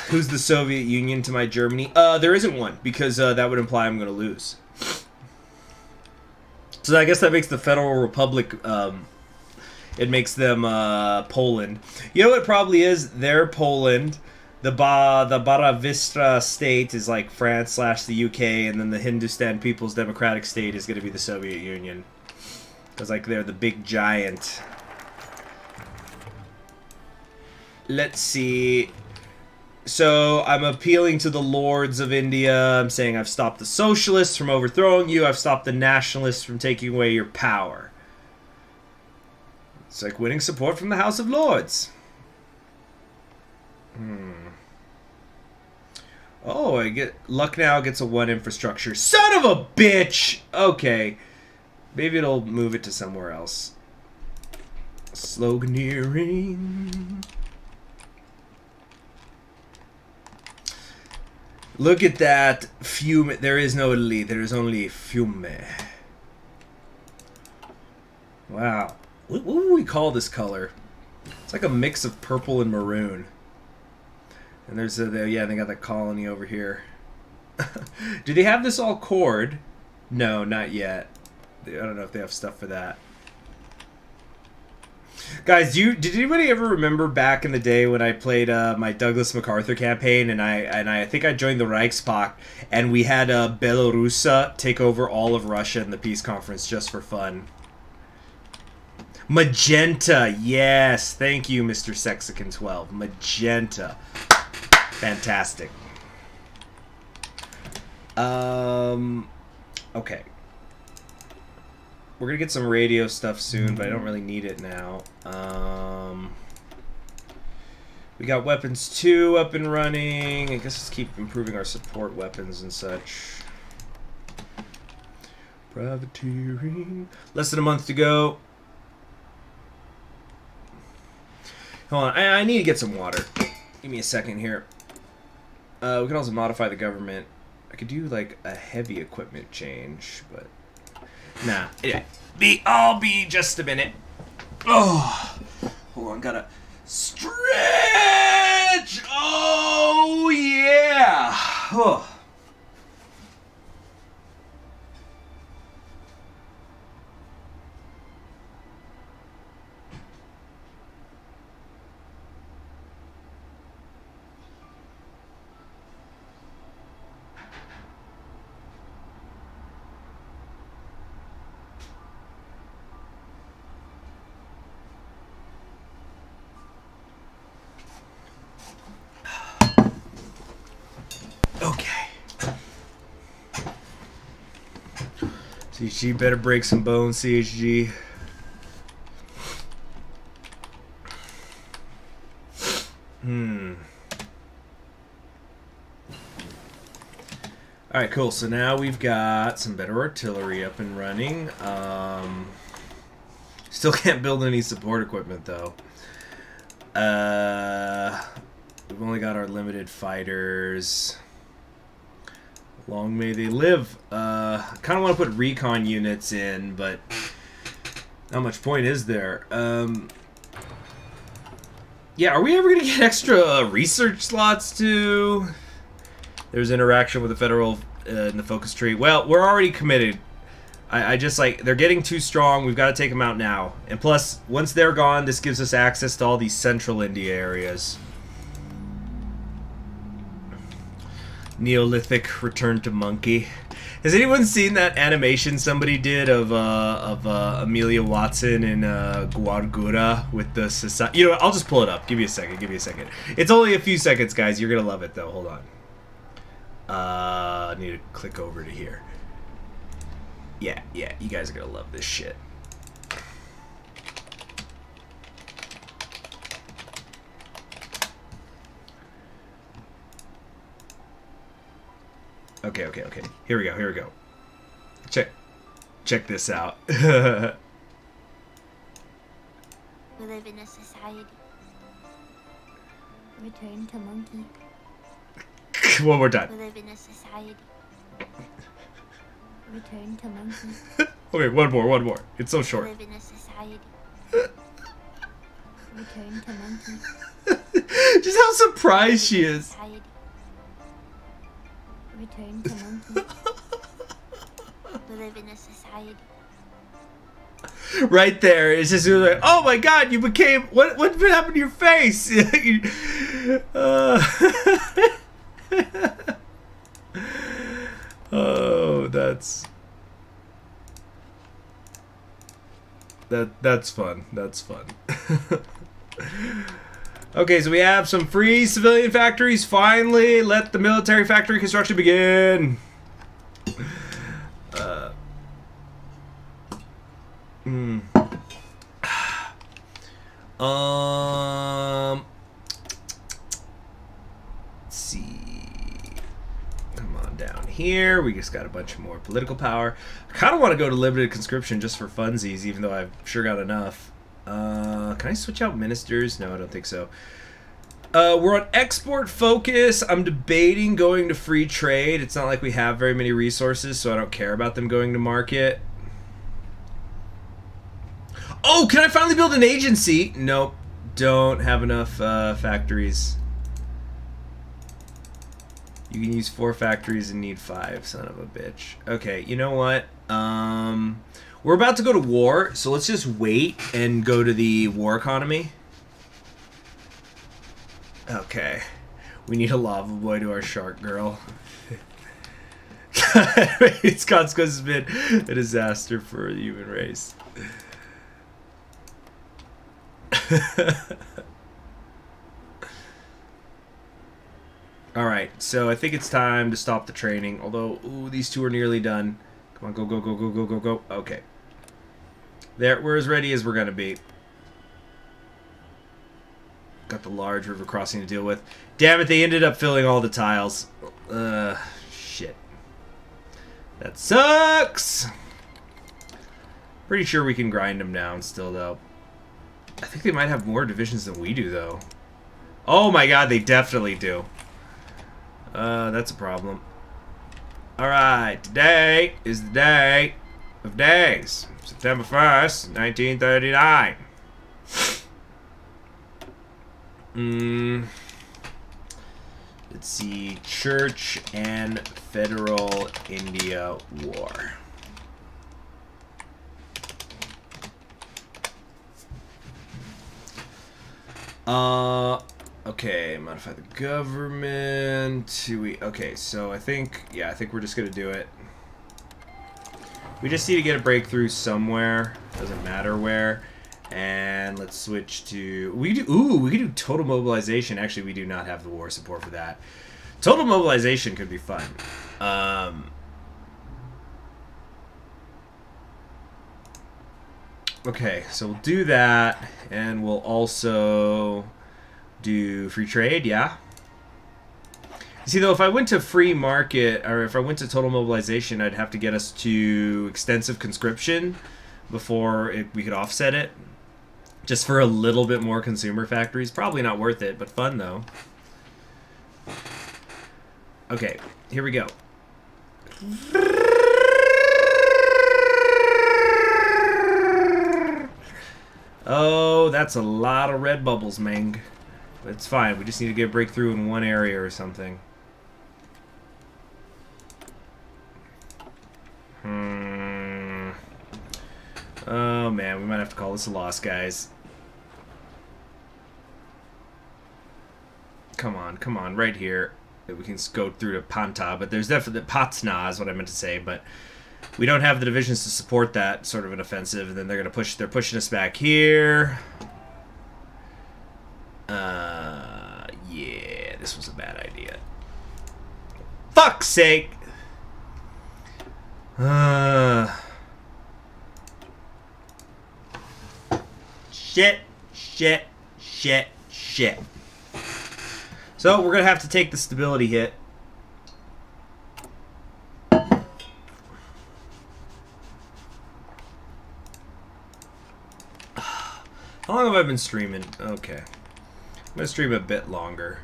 Who's the Soviet Union to my Germany? There isn't one, because that would imply I'm going to lose. So I guess that makes the Federal Republic, it makes them Poland. You know what it probably is? They're Poland. the Baravista state is like France / the UK, and then the Hindustan People's Democratic State is going to be the Soviet Union. Because like they're the big giant. Let's see. So I'm appealing to the lords of India. I'm saying I've stopped the socialists from overthrowing you. I've stopped the nationalists from taking away your power. It's like winning support from the House of Lords. Oh, I get Lucknow gets a 1 infrastructure. Son of a bitch! Okay. Maybe it'll move it to somewhere else. Sloganeering. Look at that fume. There is no Italy. There is only fume. Wow. What would we call this color? It's like a mix of purple and maroon. And there's yeah, they got that colony over here. Do they have this all cored? No, not yet. I don't know if they have stuff for that. Guys, did anybody ever remember back in the day when I played my Douglas MacArthur campaign, and I think I joined the Reichspakt, and we had Belarus take over all of Russia in the peace conference just for fun. Magenta, yes, thank you, Mr. Sexican12. Magenta, fantastic. Okay. We're gonna get some radio stuff soon, but I don't really need it now. We got weapons 2 up and running. I guess let's keep improving our support weapons and such. Privateering. Less than a month to go. Hold on, I need to get some water. Give me a second here. We can also modify the government. I could do like a heavy equipment change, but nah. Yeah. I'll be just a minute. Oh, hold on, gotta stretch. Oh yeah. Oh. Okay. CHG better break some bones, CHG. Alright, cool. So now we've got some better artillery up and running. Still can't build any support equipment, though. We've only got our limited fighters. Long may they live. I kind of want to put recon units in, but not much point is there. Yeah, are we ever going to get extra research slots, too? There's interaction with the federal in the focus tree. Well, we're already committed. I just, like, they're getting too strong. We've got to take them out now. And plus, once they're gone, this gives us access to all these central India areas. Neolithic return to monkey. Has anyone seen that animation somebody did of Amelia Watson in Guargura with the society? You know what? I'll just pull it up. Give me a second. Give me a second. It's only a few seconds, guys. You're gonna love it though. Hold on. I need to click over to here. Yeah. You guys are gonna love this shit. Okay. Here we go. Check this out. We live in a society. Return to monkey. One more time. We live in a society. Return to monkey. Okay, one more. It's so short. We live in a society. Return to monkey. Just how surprised she is. Society. Return to monkey. We live in a society. Right there. It's just like, oh my god, you became what happened to your face? Oh, that's fun. That's fun. Okay, so we have some free civilian factories. Finally, let the military factory construction begin. Let's see. Come on down here. We just got a bunch more political power. I kind of want to go to limited conscription just for funsies, even though I've sure got enough. Can I switch out ministers? No, I don't think so. We're on export focus. I'm debating going to free trade. It's not like we have very many resources, so I don't care about them going to market. Oh, can I finally build an agency? Nope. Don't have enough factories. You can use 4 factories and need 5, son of a bitch. Okay, you know what? We're about to go to war, so let's just wait and go to the war economy. Okay. We need a lava boy to our shark girl. Its consequence has been a disaster for the human race. Alright, so I think it's time to stop the training. Although, ooh, these 2 are nearly done. Come on, go, go, go, go, go, go, go. Okay. There, we're as ready as we're gonna be. Got the large river crossing to deal with. Damn it, they ended up filling all the tiles. Shit. That sucks! Pretty sure we can grind them down still, though. I think they might have more divisions than we do, though. Oh my god, they definitely do. That's a problem. Alright, today is the day of days. September 1st, 1939. Let's see. Church and Federal India War. Okay, modify the government. Okay, so I think we're just gonna do it. We just need to get a breakthrough somewhere. Doesn't matter where. And let's switch to we can do total mobilization. Actually, we do not have the war support for that. Total mobilization could be fun. Okay, so we'll do that, and we'll also do free trade, yeah? See, though, if I went to free market, or if I went to total mobilization, I'd have to get us to extensive conscription before we could offset it. Just for a little bit more consumer factories. Probably not worth it, but fun, though. Okay, here we go. Oh, that's a lot of red bubbles, Meng. But it's fine. We just need to get a breakthrough in one area or something. Oh, man. We might have to call this a loss, guys. Come on. Right here. We can go through to Panta, but there's definitely... Patna is what I meant to say, but... We don't have the divisions to support that sort of an offensive, and then they're pushing us back here. Yeah, this was a bad idea. Fuck's sake! Shit. So, we're gonna have to take the stability hit. How long have I been streaming? Okay. I'm going to stream a bit longer.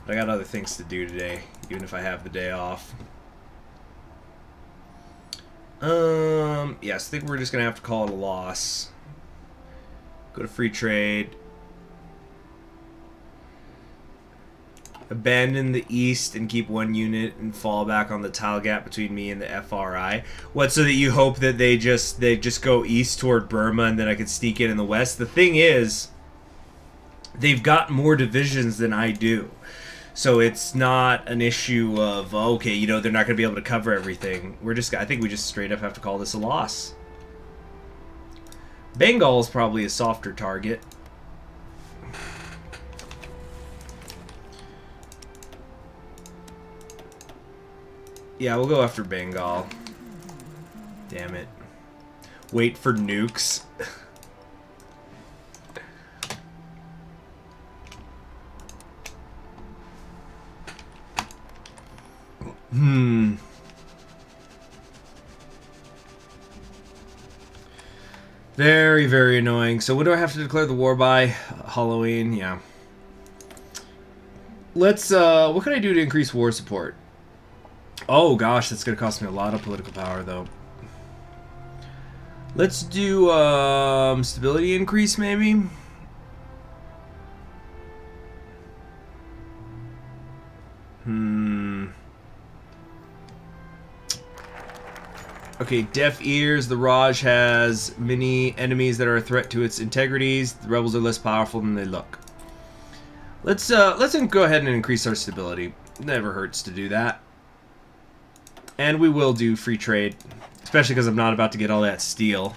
But I got other things to do today, even if I have the day off. Yes, I think we're just going to have to call it a loss. Go to free trade. Abandon the east and keep one unit and fall back on the tile gap between me and the FRI. What, so that you hope that they just go east toward Burma and then I could sneak in the west? The thing is, they've got more divisions than I do. So it's not an issue of, okay, you know, they're not going to be able to cover everything. I think we just straight up have to call this a loss. Bengal is probably a softer target. Yeah, we'll go after Bengal. Damn it. Wait for nukes. Very, very annoying. So when do I have to declare the war by? Halloween, yeah. Let's, what can I do to increase war support? Oh gosh, that's gonna cost me a lot of political power though. Let's do, stability increase maybe? Okay, deaf ears. The Raj has many enemies that are a threat to its integrities. The rebels are less powerful than they look. Let's go ahead and increase our stability. Never hurts to do that. And we will do free trade, especially because I'm not about to get all that steel.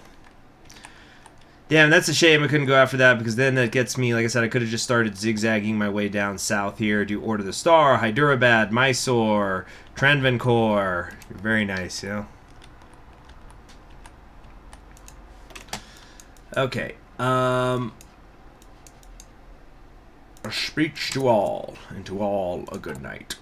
Damn, that's a shame I couldn't go after that, because then that gets me, like I said, I could have just started zigzagging my way down south here. Do Order the Star, Hyderabad, Mysore, Travancore. Very nice, you know. Okay, a speech to all, and to all a good night.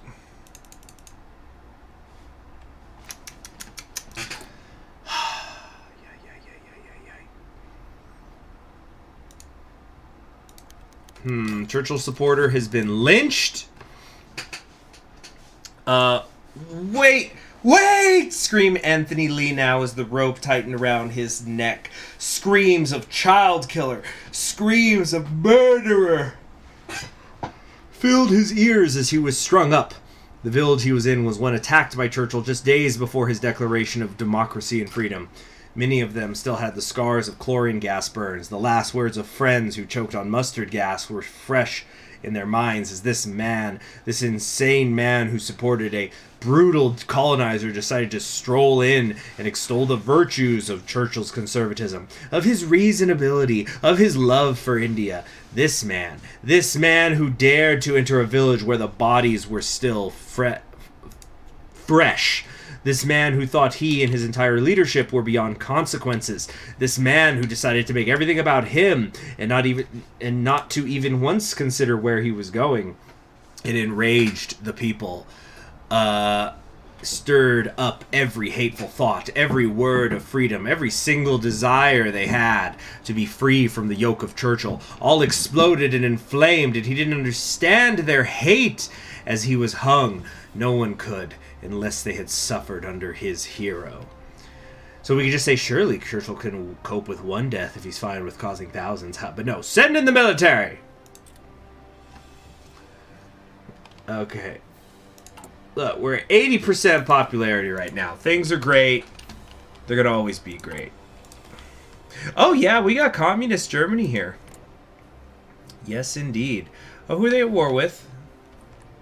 Churchill supporter has been lynched. Wait! Scream Anthony Lee now as the rope tightened around his neck. Screams of child killer. Screams of murderer filled his ears as he was strung up. The village he was in was one attacked by Churchill just days before his declaration of democracy and freedom. Many of them still had the scars of chlorine gas burns. The last words of friends who choked on mustard gas were fresh in their minds as this man, this insane man who supported a brutal colonizer, decided to stroll in and extol the virtues of Churchill's conservatism, of his reasonability, of his love for India. This man who dared to enter a village where the bodies were still fresh. This man who thought he and his entire leadership were beyond consequences. This man who decided to make everything about him and not to even once consider where he was going. It enraged the people. Stirred up every hateful thought, every word of freedom, every single desire they had to be free from the yoke of Churchill. All exploded and inflamed, and he didn't understand their hate as he was hung. No one could, unless they had suffered under his hero. So we could just say, surely Churchill can cope with one death if he's fine with causing thousands. But no, send in the military! Okay. Look, we're at 80% popularity right now. Things are great. They're going to always be great. Oh yeah, we got communist Germany here. Yes, indeed. Oh, who are they at war with?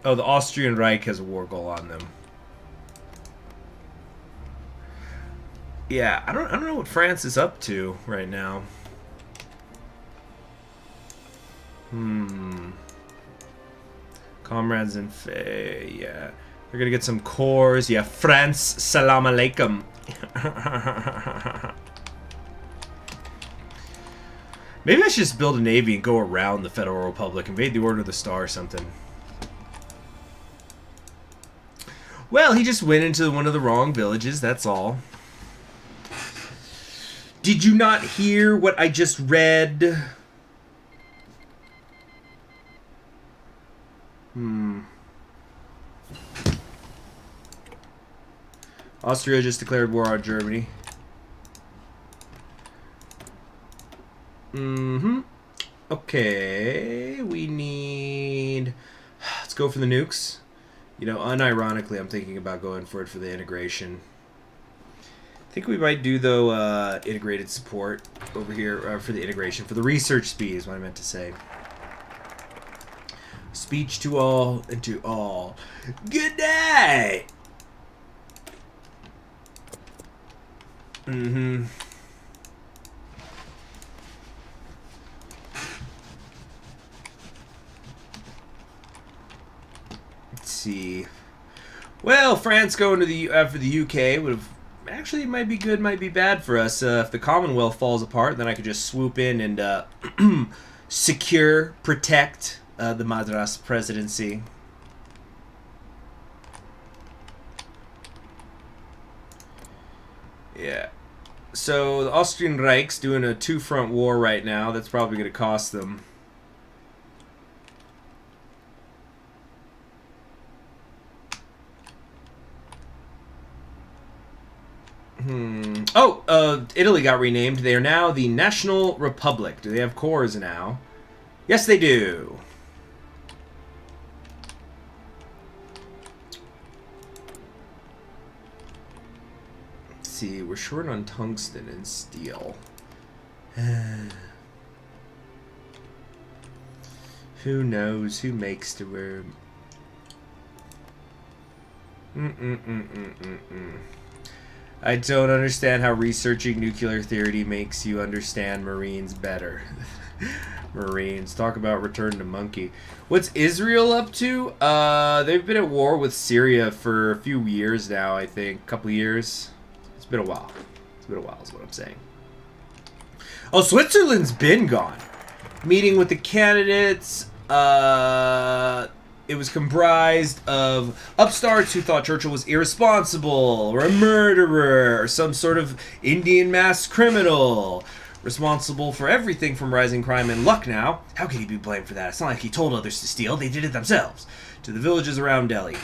Oh, the Austrian Reich has a war goal on them. Yeah, I don't know what France is up to right now. Comrades in yeah. They're gonna get some cores. Yeah, France, salam alaikum. Maybe I should just build a navy and go around the Federal Republic, invade the Order of the Star or something. Well, he just went into one of the wrong villages, that's all. Did you not hear what I just read? Austria just declared war on Germany. Okay, we need... Let's Let's go for the nukes. You know, unironically, I'm thinking about going for it for the integration. I think we might do, though, integrated support over here for the integration. For the research speed is what I meant to say. Speech to all and to all. Good night! Mm-hmm. Let's see. Well, France going to the for the UK would have actually, it might be good, might be bad for us. If the Commonwealth falls apart, then I could just swoop in and secure, protect the Madras presidency. Yeah. So the Austrian Reich's doing a two-front war right now. That's probably going to cost them. Oh, Italy got renamed. They are now the National Republic. Do they have cores now? Yes, they do. Let's see, we're short on tungsten and steel. Who knows? Who makes the word? I don't understand how researching nuclear theory makes you understand Marines better. Marines. Talk about return to monkey. What's Israel up to? They've been at war with Syria for a few years now, I think. A couple years. It's been a while. It's been a while is what I'm saying. Oh, Switzerland's been gone. Meeting with the candidates. It was comprised of upstarts who thought Churchill was irresponsible, or a murderer, or some sort of Indian mass criminal, responsible for everything from rising crime in Lucknow. How could he be blamed for that? It's not like he told others to steal, they did it themselves. To the villages around Delhi.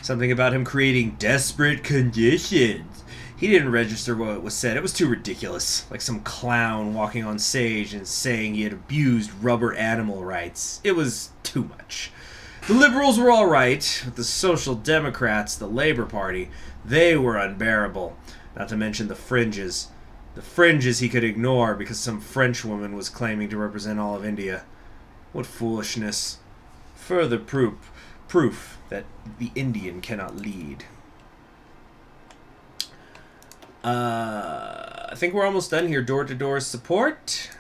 Something about him creating desperate conditions. He didn't register what was said. It was too ridiculous. Like some clown walking on stage and saying he had abused rubber animal rights. It was too much. The Liberals were alright, but the Social Democrats, the Labour Party, they were unbearable. Not to mention the fringes. The fringes he could ignore because some French woman was claiming to represent all of India. What foolishness. Further proof that the Indian cannot lead. I think we're almost done here. Door-to-door support.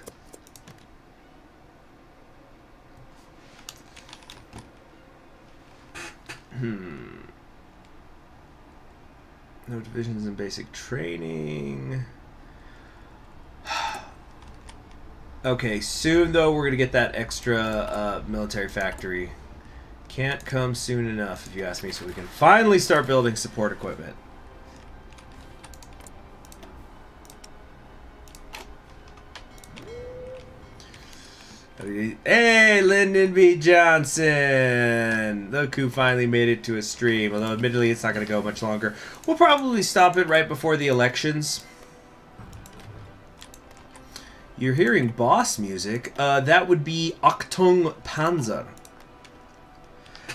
No divisions in basic training. Okay, soon though we're gonna get that extra military factory. Can't come soon enough, if you ask me, so we can finally start building support equipment. Hey, Lyndon B. Johnson! Look who finally made it to a stream, although admittedly it's not going to go much longer. We'll probably stop it right before the elections. You're hearing boss music. That would be Achtung Panzer.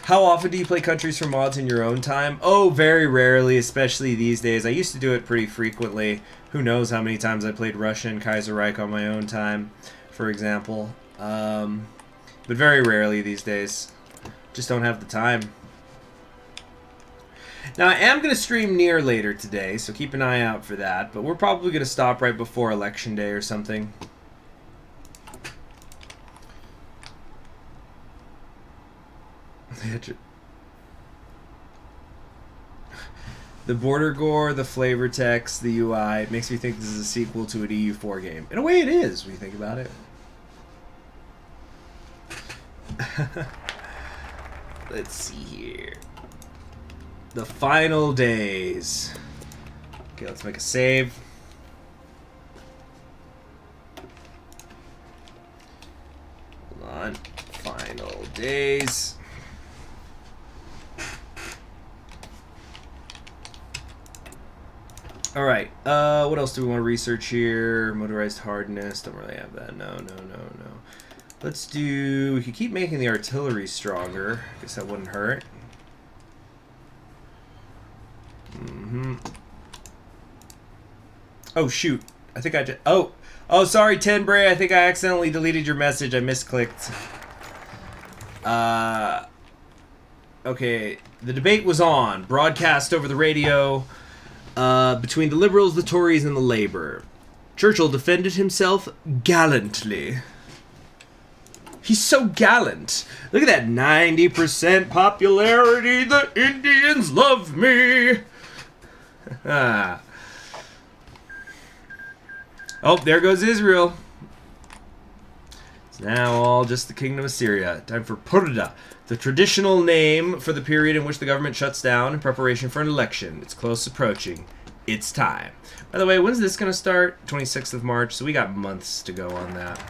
How often do you play Countries for Mods in your own time? Oh, very rarely, especially these days. I used to do it pretty frequently. Who knows how many times I played Russian Kaiser Reich on my own time, for example. But very rarely these days. Just don't have the time. Now, I am going to stream near later today, so keep an eye out for that. But we're probably going to stop right before Election Day or something. The border gore, the flavor text, the UI. It makes me think this is a sequel to an EU4 game. In a way, it is, when you think about it. Let's see here. The final days. Okay, let's make a save. Hold on. Final days. Alright, what else do we want to research here? Motorized hardness. Don't really have that. No. Let's do... We could keep making the artillery stronger. Guess that wouldn't hurt. Oh, shoot. I think I just... Oh, sorry, Tenbray. I think I accidentally deleted your message. I misclicked. Okay. The debate was on. Broadcast over the radio between the Liberals, the Tories, and the Labour. Churchill defended himself gallantly. He's so gallant. Look at that 90% popularity. The Indians love me. Oh, there goes Israel. It's now all just the Kingdom of Syria. Time for Purda, the traditional name for the period in which the government shuts down in preparation for an election. It's close approaching. It's time. By the way, when's this going to start? 26th of March, so we got months to go on that.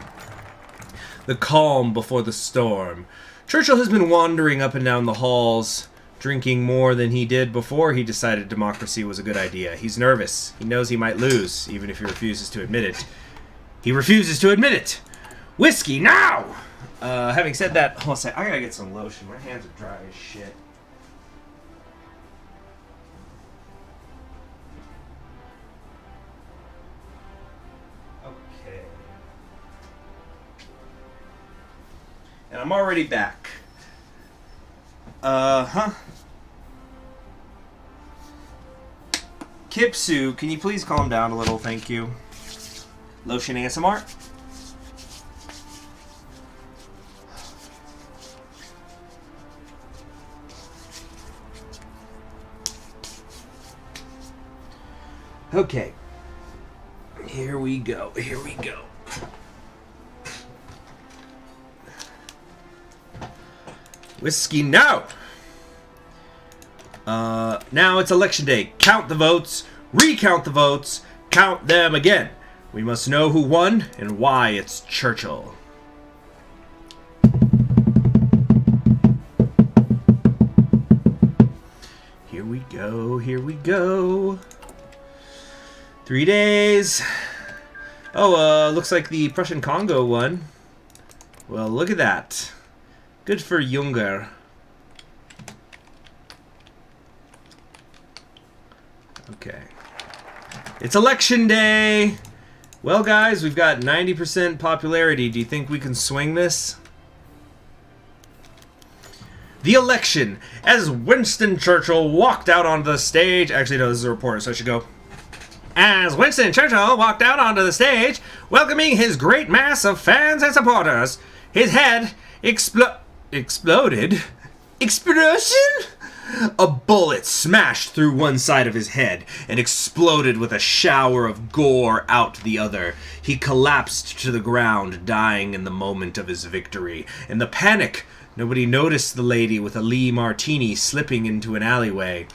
The calm before the storm. Churchill has been wandering up and down the halls, drinking more than he did before he decided democracy was a good idea. He's nervous. He knows he might lose, even if he refuses to admit it. He refuses to admit it! Whiskey, now! Having said that, hold on a sec. I gotta get some lotion. My hands are dry as shit. Okay. And I'm already back. Kipsu, can you please calm down a little? Thank you. Lotion ASMR. Okay. Here we go. Here we go. Whiskey now! Now it's election day. Count the votes, recount the votes, count them again. We must know who won and why it's Churchill. Here we go, here we go. 3 days. Oh, looks like the Prussian Congo won. Well, look at that. Good for Junger. Okay. It's election day! Well, guys, we've got 90% popularity. Do you think we can swing this? The election. As Winston Churchill walked out onto the stage... Actually, no, this is a reporter, so I should go. As Winston Churchill walked out onto the stage, welcoming his great mass of fans and supporters, his head exploded. Explosion? A bullet smashed through one side of his head and exploded with a shower of gore out the other. He collapsed to the ground, dying in the moment of his victory. In the panic, nobody noticed the lady with a Lee Martini slipping into an alleyway.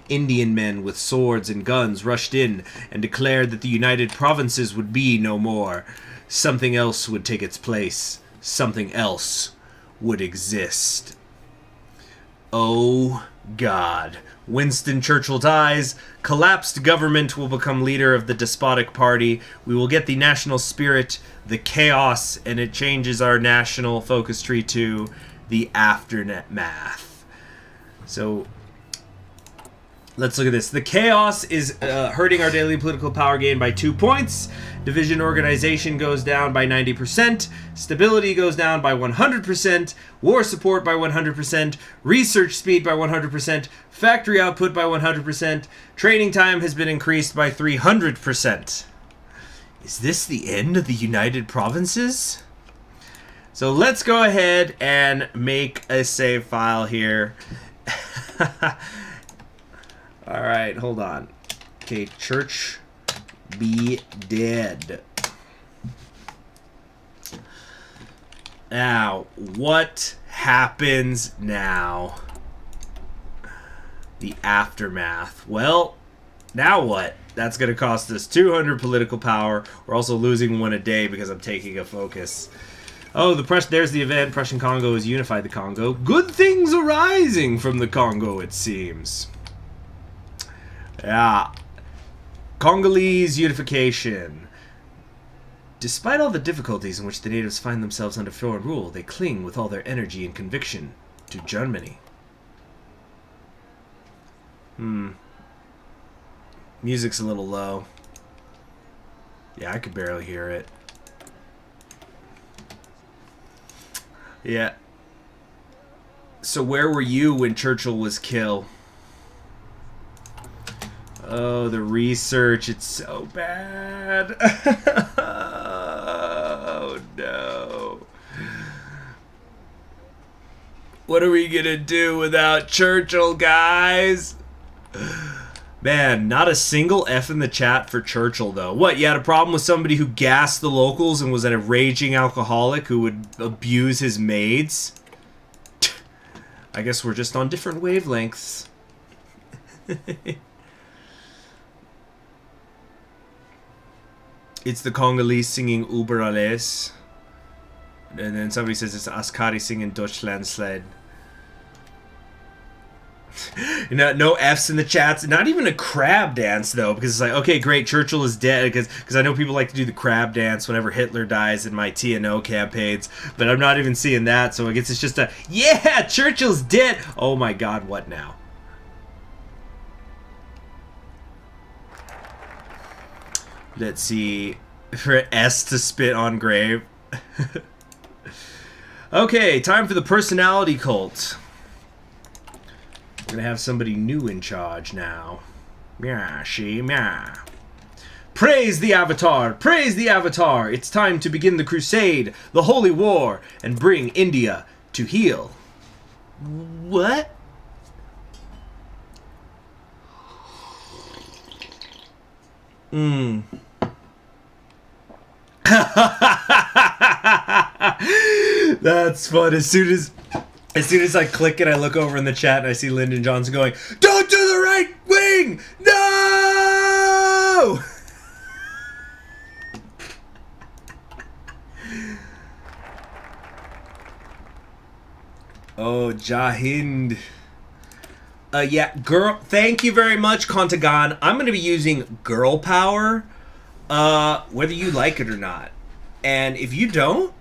Indian men with swords and guns rushed in and declared that the United Provinces would be no more. Something else would take its place. Something else would exist. Oh God. Winston Churchill dies. Collapsed government will become leader of the despotic party. We will get the national spirit, the chaos, and it changes our national focus tree to the aftermath. So let's look at this. The chaos is hurting our daily political power gain by 2 points. Division organization goes down by 90%. Stability goes down by 100%. War support by 100%. Research speed by 100%. Factory output by 100%. Training time has been increased by 300%. Is this the end of the United Provinces? So let's go ahead and make a save file here. Alright, hold on. Okay, Church be dead. Now, what happens now? The aftermath. Well, now what? That's going to cost us 200 political power. We're also losing one a day because I'm taking a focus. Oh, there's the event. Prussian Congo has unified the Congo. Good things arising from the Congo, it seems. Yeah. Congolese unification. Despite all the difficulties in which the natives find themselves under foreign rule, they cling with all their energy and conviction to Germany. Music's a little low. Yeah, I could barely hear it. Yeah. So where were you when Churchill was killed? Oh, the research. It's so bad. Oh, no. What are we gonna do without Churchill, guys? Man, not a single F in the chat for Churchill, though. What, you had a problem with somebody who gassed the locals and was a raging alcoholic who would abuse his maids? I guess we're just on different wavelengths. It's the Congolese singing Über alles. And then somebody says it's Askari singing Deutschland Sled. No F's in the chats. Not even a crab dance, though, because it's like, okay, great, Churchill is dead, because I know people like to do the crab dance whenever Hitler dies in my TNO campaigns, but I'm not even seeing that, so I guess it's just a, yeah, Churchill's dead! Oh my god, what now? Let's see, for S to spit on grave. Okay, time for the personality cult. We're gonna have somebody new in charge now. Meow, she, meow. Praise the Avatar! Praise the Avatar! It's time to begin the crusade, the holy war, and bring India to heel. What? That's fun. As soon as I click it, I look over in the chat and I see Lyndon Johnson going, "Don't do the right wing! No!" Oh, Jahind. Yeah, girl. Thank you very much, Contagon. I'm going to be using girl power, whether you like it or not. And if you don't,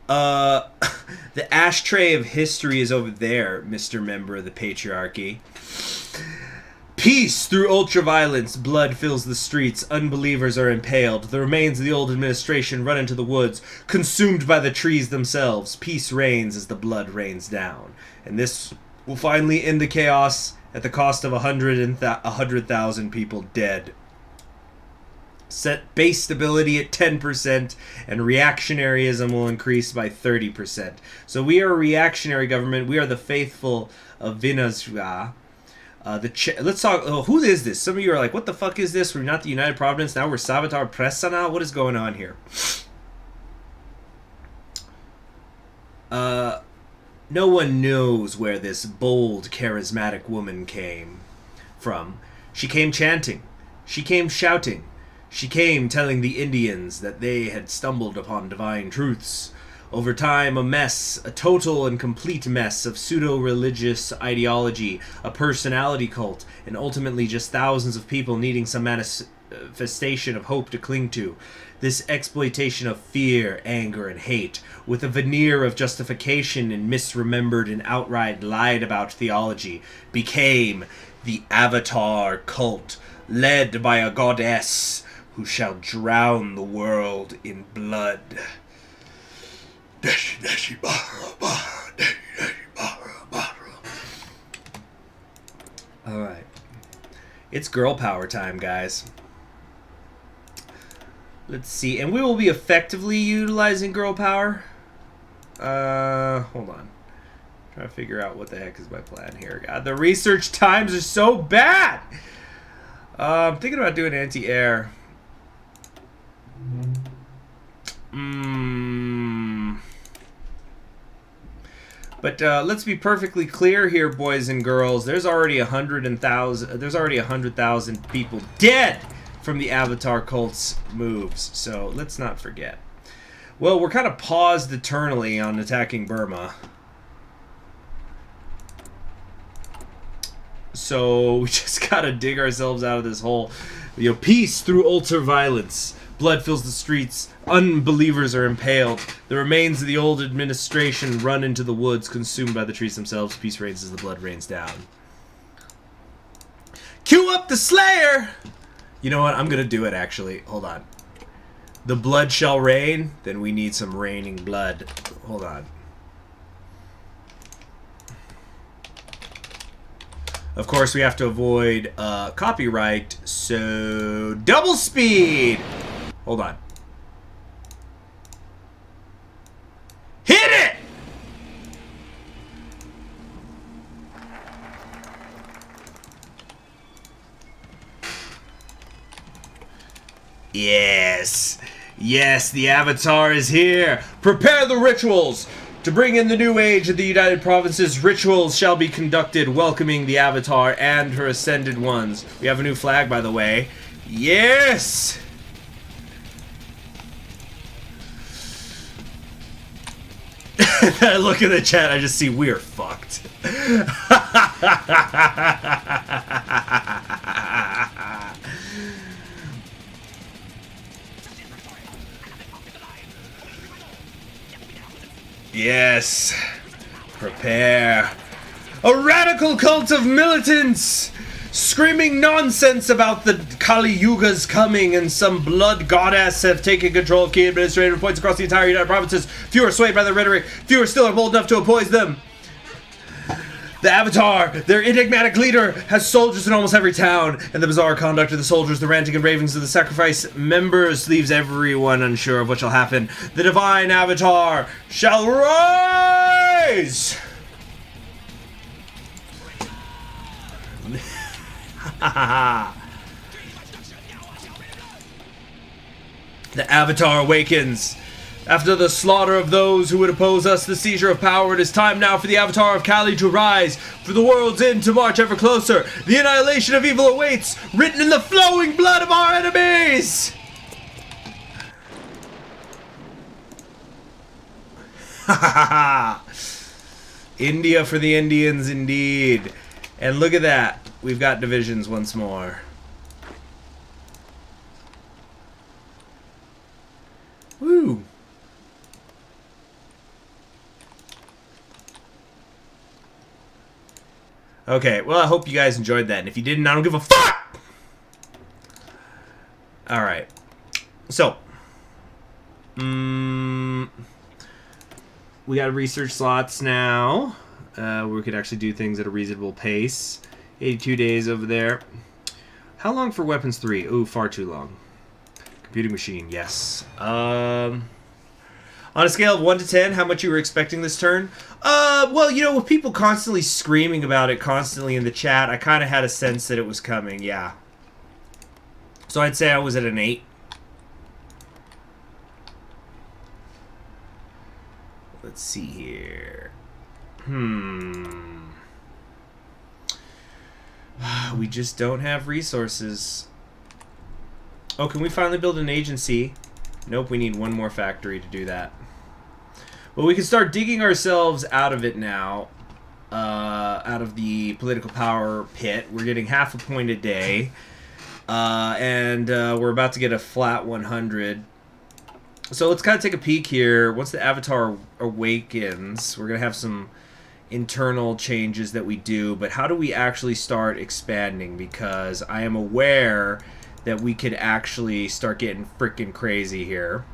the ashtray of history is over there, Mr. Member of the Patriarchy. Peace through ultraviolence, blood fills the streets, unbelievers are impaled, the remains of the old administration run into the woods, consumed by the trees themselves. Peace reigns as the blood rains down. And this will finally end the chaos at the cost of 100,000 people dead. Set base stability at 10%, and reactionaryism will increase by 30%. So we are a reactionary government. We are the faithful of Vinazra. Let's talk. Oh, who is this? Some of you are like, "What the fuck is this? We're not the United Providence. Now we're Savitar Prasanna. What is going on here?" No one knows where this bold, charismatic woman came from. She came chanting. She came shouting. She came telling the Indians that they had stumbled upon divine truths. Over time, a mess, a total and complete mess of pseudo-religious ideology, a personality cult, and ultimately just thousands of people needing some manifestation of hope to cling to. This exploitation of fear, anger, and hate, with a veneer of justification and misremembered and outright lied about theology, became the Avatar cult, led by a goddess who shall drown the world in blood. Alright. It's girl power time, guys. Let's see. And we will be effectively utilizing girl power. Hold on. Trying to figure out what the heck is my plan here. God, the research times are so bad! I'm thinking about doing anti-air. But let's be perfectly clear here, boys and girls. There's already 100,000 people dead from the Avatar cult's moves. So let's not forget. Well, we're kind of paused eternally on attacking Burma. So we just gotta dig ourselves out of this hole. You know, peace through ultraviolence. Blood fills the streets. Unbelievers are impaled. The remains of the old administration run into the woods, consumed by the trees themselves. Peace reigns as the blood rains down. Cue up the Slayer! You know what? I'm gonna do it, actually. Hold on. The blood shall rain? Then we need some raining blood. Hold on. Of course, we have to avoid copyright, so double speed! Hold on. Hit it! Yes. Yes, the Avatar is here. Prepare the rituals. To bring in the new age of the United Provinces, rituals shall be conducted welcoming the Avatar and her ascended ones. We have a new flag, by the way. Yes! I look at the chat, I just see we're fucked. Yes. Prepare. A radical cult of militants! Screaming nonsense about the Kali Yuga's coming, and some blood goddess have taken control of key administrative points across the entire United Provinces. Few are swayed by their rhetoric. Fewer still are bold enough to oppose them. The Avatar, their enigmatic leader, has soldiers in almost every town, and the bizarre conduct of the soldiers, the ranting and ravings of the sacrifice members leaves everyone unsure of what shall happen. The divine Avatar shall rise! The Avatar awakens. After the slaughter of those who would oppose us, the seizure of power, it is time now for the Avatar of Kali to rise, for the world's end to march ever closer. The annihilation of evil awaits, written in the flowing blood of our enemies! Ha ha ha! India for the Indians, indeed. And look at that. We've got divisions once more. Woo! Okay, well, I hope you guys enjoyed that. And if you didn't, I don't give a fuck! Alright. So. We got research slots now. Where we could actually do things at a reasonable pace. 82 days over there. How long for Weapons 3? Ooh, far too long. Computing machine, yes. On a scale of 1 to 10, how much you were expecting this turn? Well, you know, with people constantly screaming about it constantly in the chat, I kind of had a sense that it was coming, yeah. So I'd say I was at an 8. Let's see here. We just don't have resources. Oh, can we finally build an agency? Nope, we need one more factory to do that. Well, we can start digging ourselves out of it now. Out of the political power pit. We're getting half a point a day. And we're about to get a flat 100. So let's kind of take a peek here. Once the Avatar awakens, we're going to have some internal changes that we do. But how do we actually start expanding? Because I am aware that we could actually start getting freaking crazy here.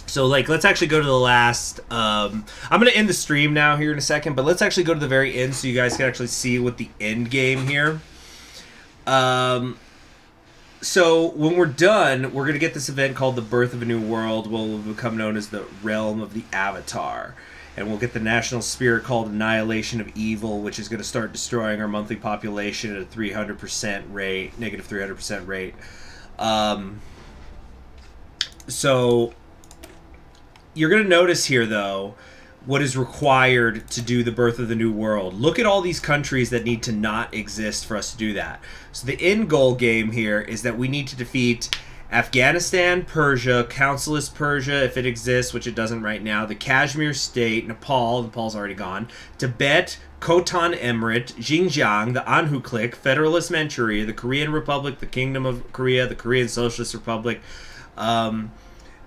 So, like, let's actually go to the last... I'm going to end the stream now here in a second, but let's actually go to the very end so you guys can actually see what the end game here. So, when we're done, we're going to get this event called The Birth of a New World, what will become known as the Realm of the Avatar. And we'll get the national spirit called Annihilation of Evil, which is going to start destroying our monthly population at a 300% rate, negative 300% rate. So, you're going to notice here, though, what is required to do the Birth of the New World. Look at all these countries that need to not exist for us to do that. So the end goal game here is that we need to defeat Afghanistan, Persia, Councilist Persia, if it exists, which it doesn't right now, the Kashmir State, Nepal's already gone, Tibet, Khotan Emirate, Xinjiang, the Anhu Clique, Federalist Manchuria, the Korean Republic, the Kingdom of Korea, the Korean Socialist Republic,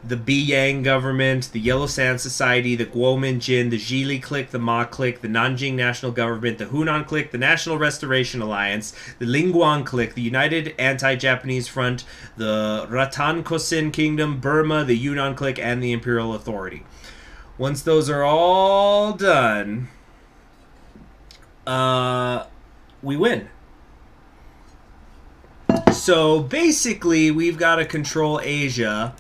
The Biyang government, the Yellow Sand Society, the Guomin Jin, the Zhili clique, the Ma clique, the Nanjing National Government, the Hunan clique, the National Restoration Alliance, the Lingguang clique, the United Anti-Japanese Front, the Ratankosin Kingdom, Burma, the Yunnan clique, and the Imperial Authority. Once those are all done, we win. So basically, we've got to control Asia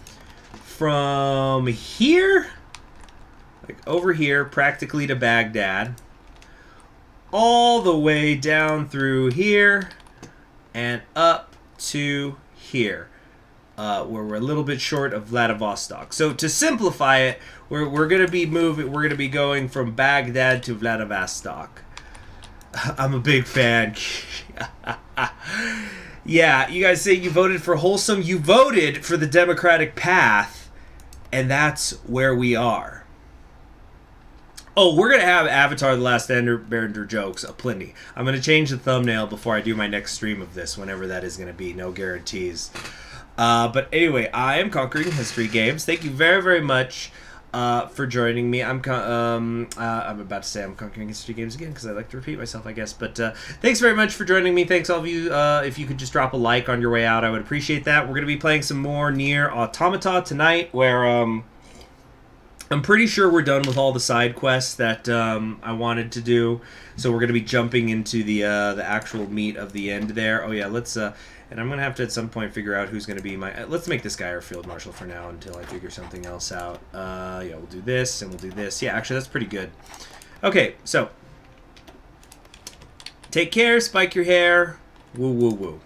from here, like over here, practically to Baghdad, all the way down through here and up to here, where we're a little bit short of Vladivostok. So to simplify it, we're going to be moving. We're going to be going from Baghdad to Vladivostok. I'm a big fan. Yeah, you guys say you voted for wholesome. You voted for the democratic path. And that's where we are. Oh, we're going to have Avatar The Last Airbender jokes aplenty. I'm going to change the thumbnail before I do my next stream of this, whenever that is going to be. No guarantees. But anyway, I am Conquering History Games. Thank you very, very much for joining me. I'm about to say I'm Conquering History Games again because I like to repeat myself, I guess. But thanks very much for joining me. Thanks all of you. If you could just drop a like on your way out, I would appreciate that. We're going to be playing some more Nier Automata tonight, where I'm pretty sure we're done with all the side quests that I wanted to do. So we're going to be jumping into the actual meat of the end there. Oh yeah, let's... and I'm going to have to at some point figure out who's going to be my... let's make this guy our field marshal for now until I figure something else out. Yeah, we'll do this and we'll do this. Yeah, actually, that's pretty good. Okay, so... take care, spike your hair. Woo, woo, woo.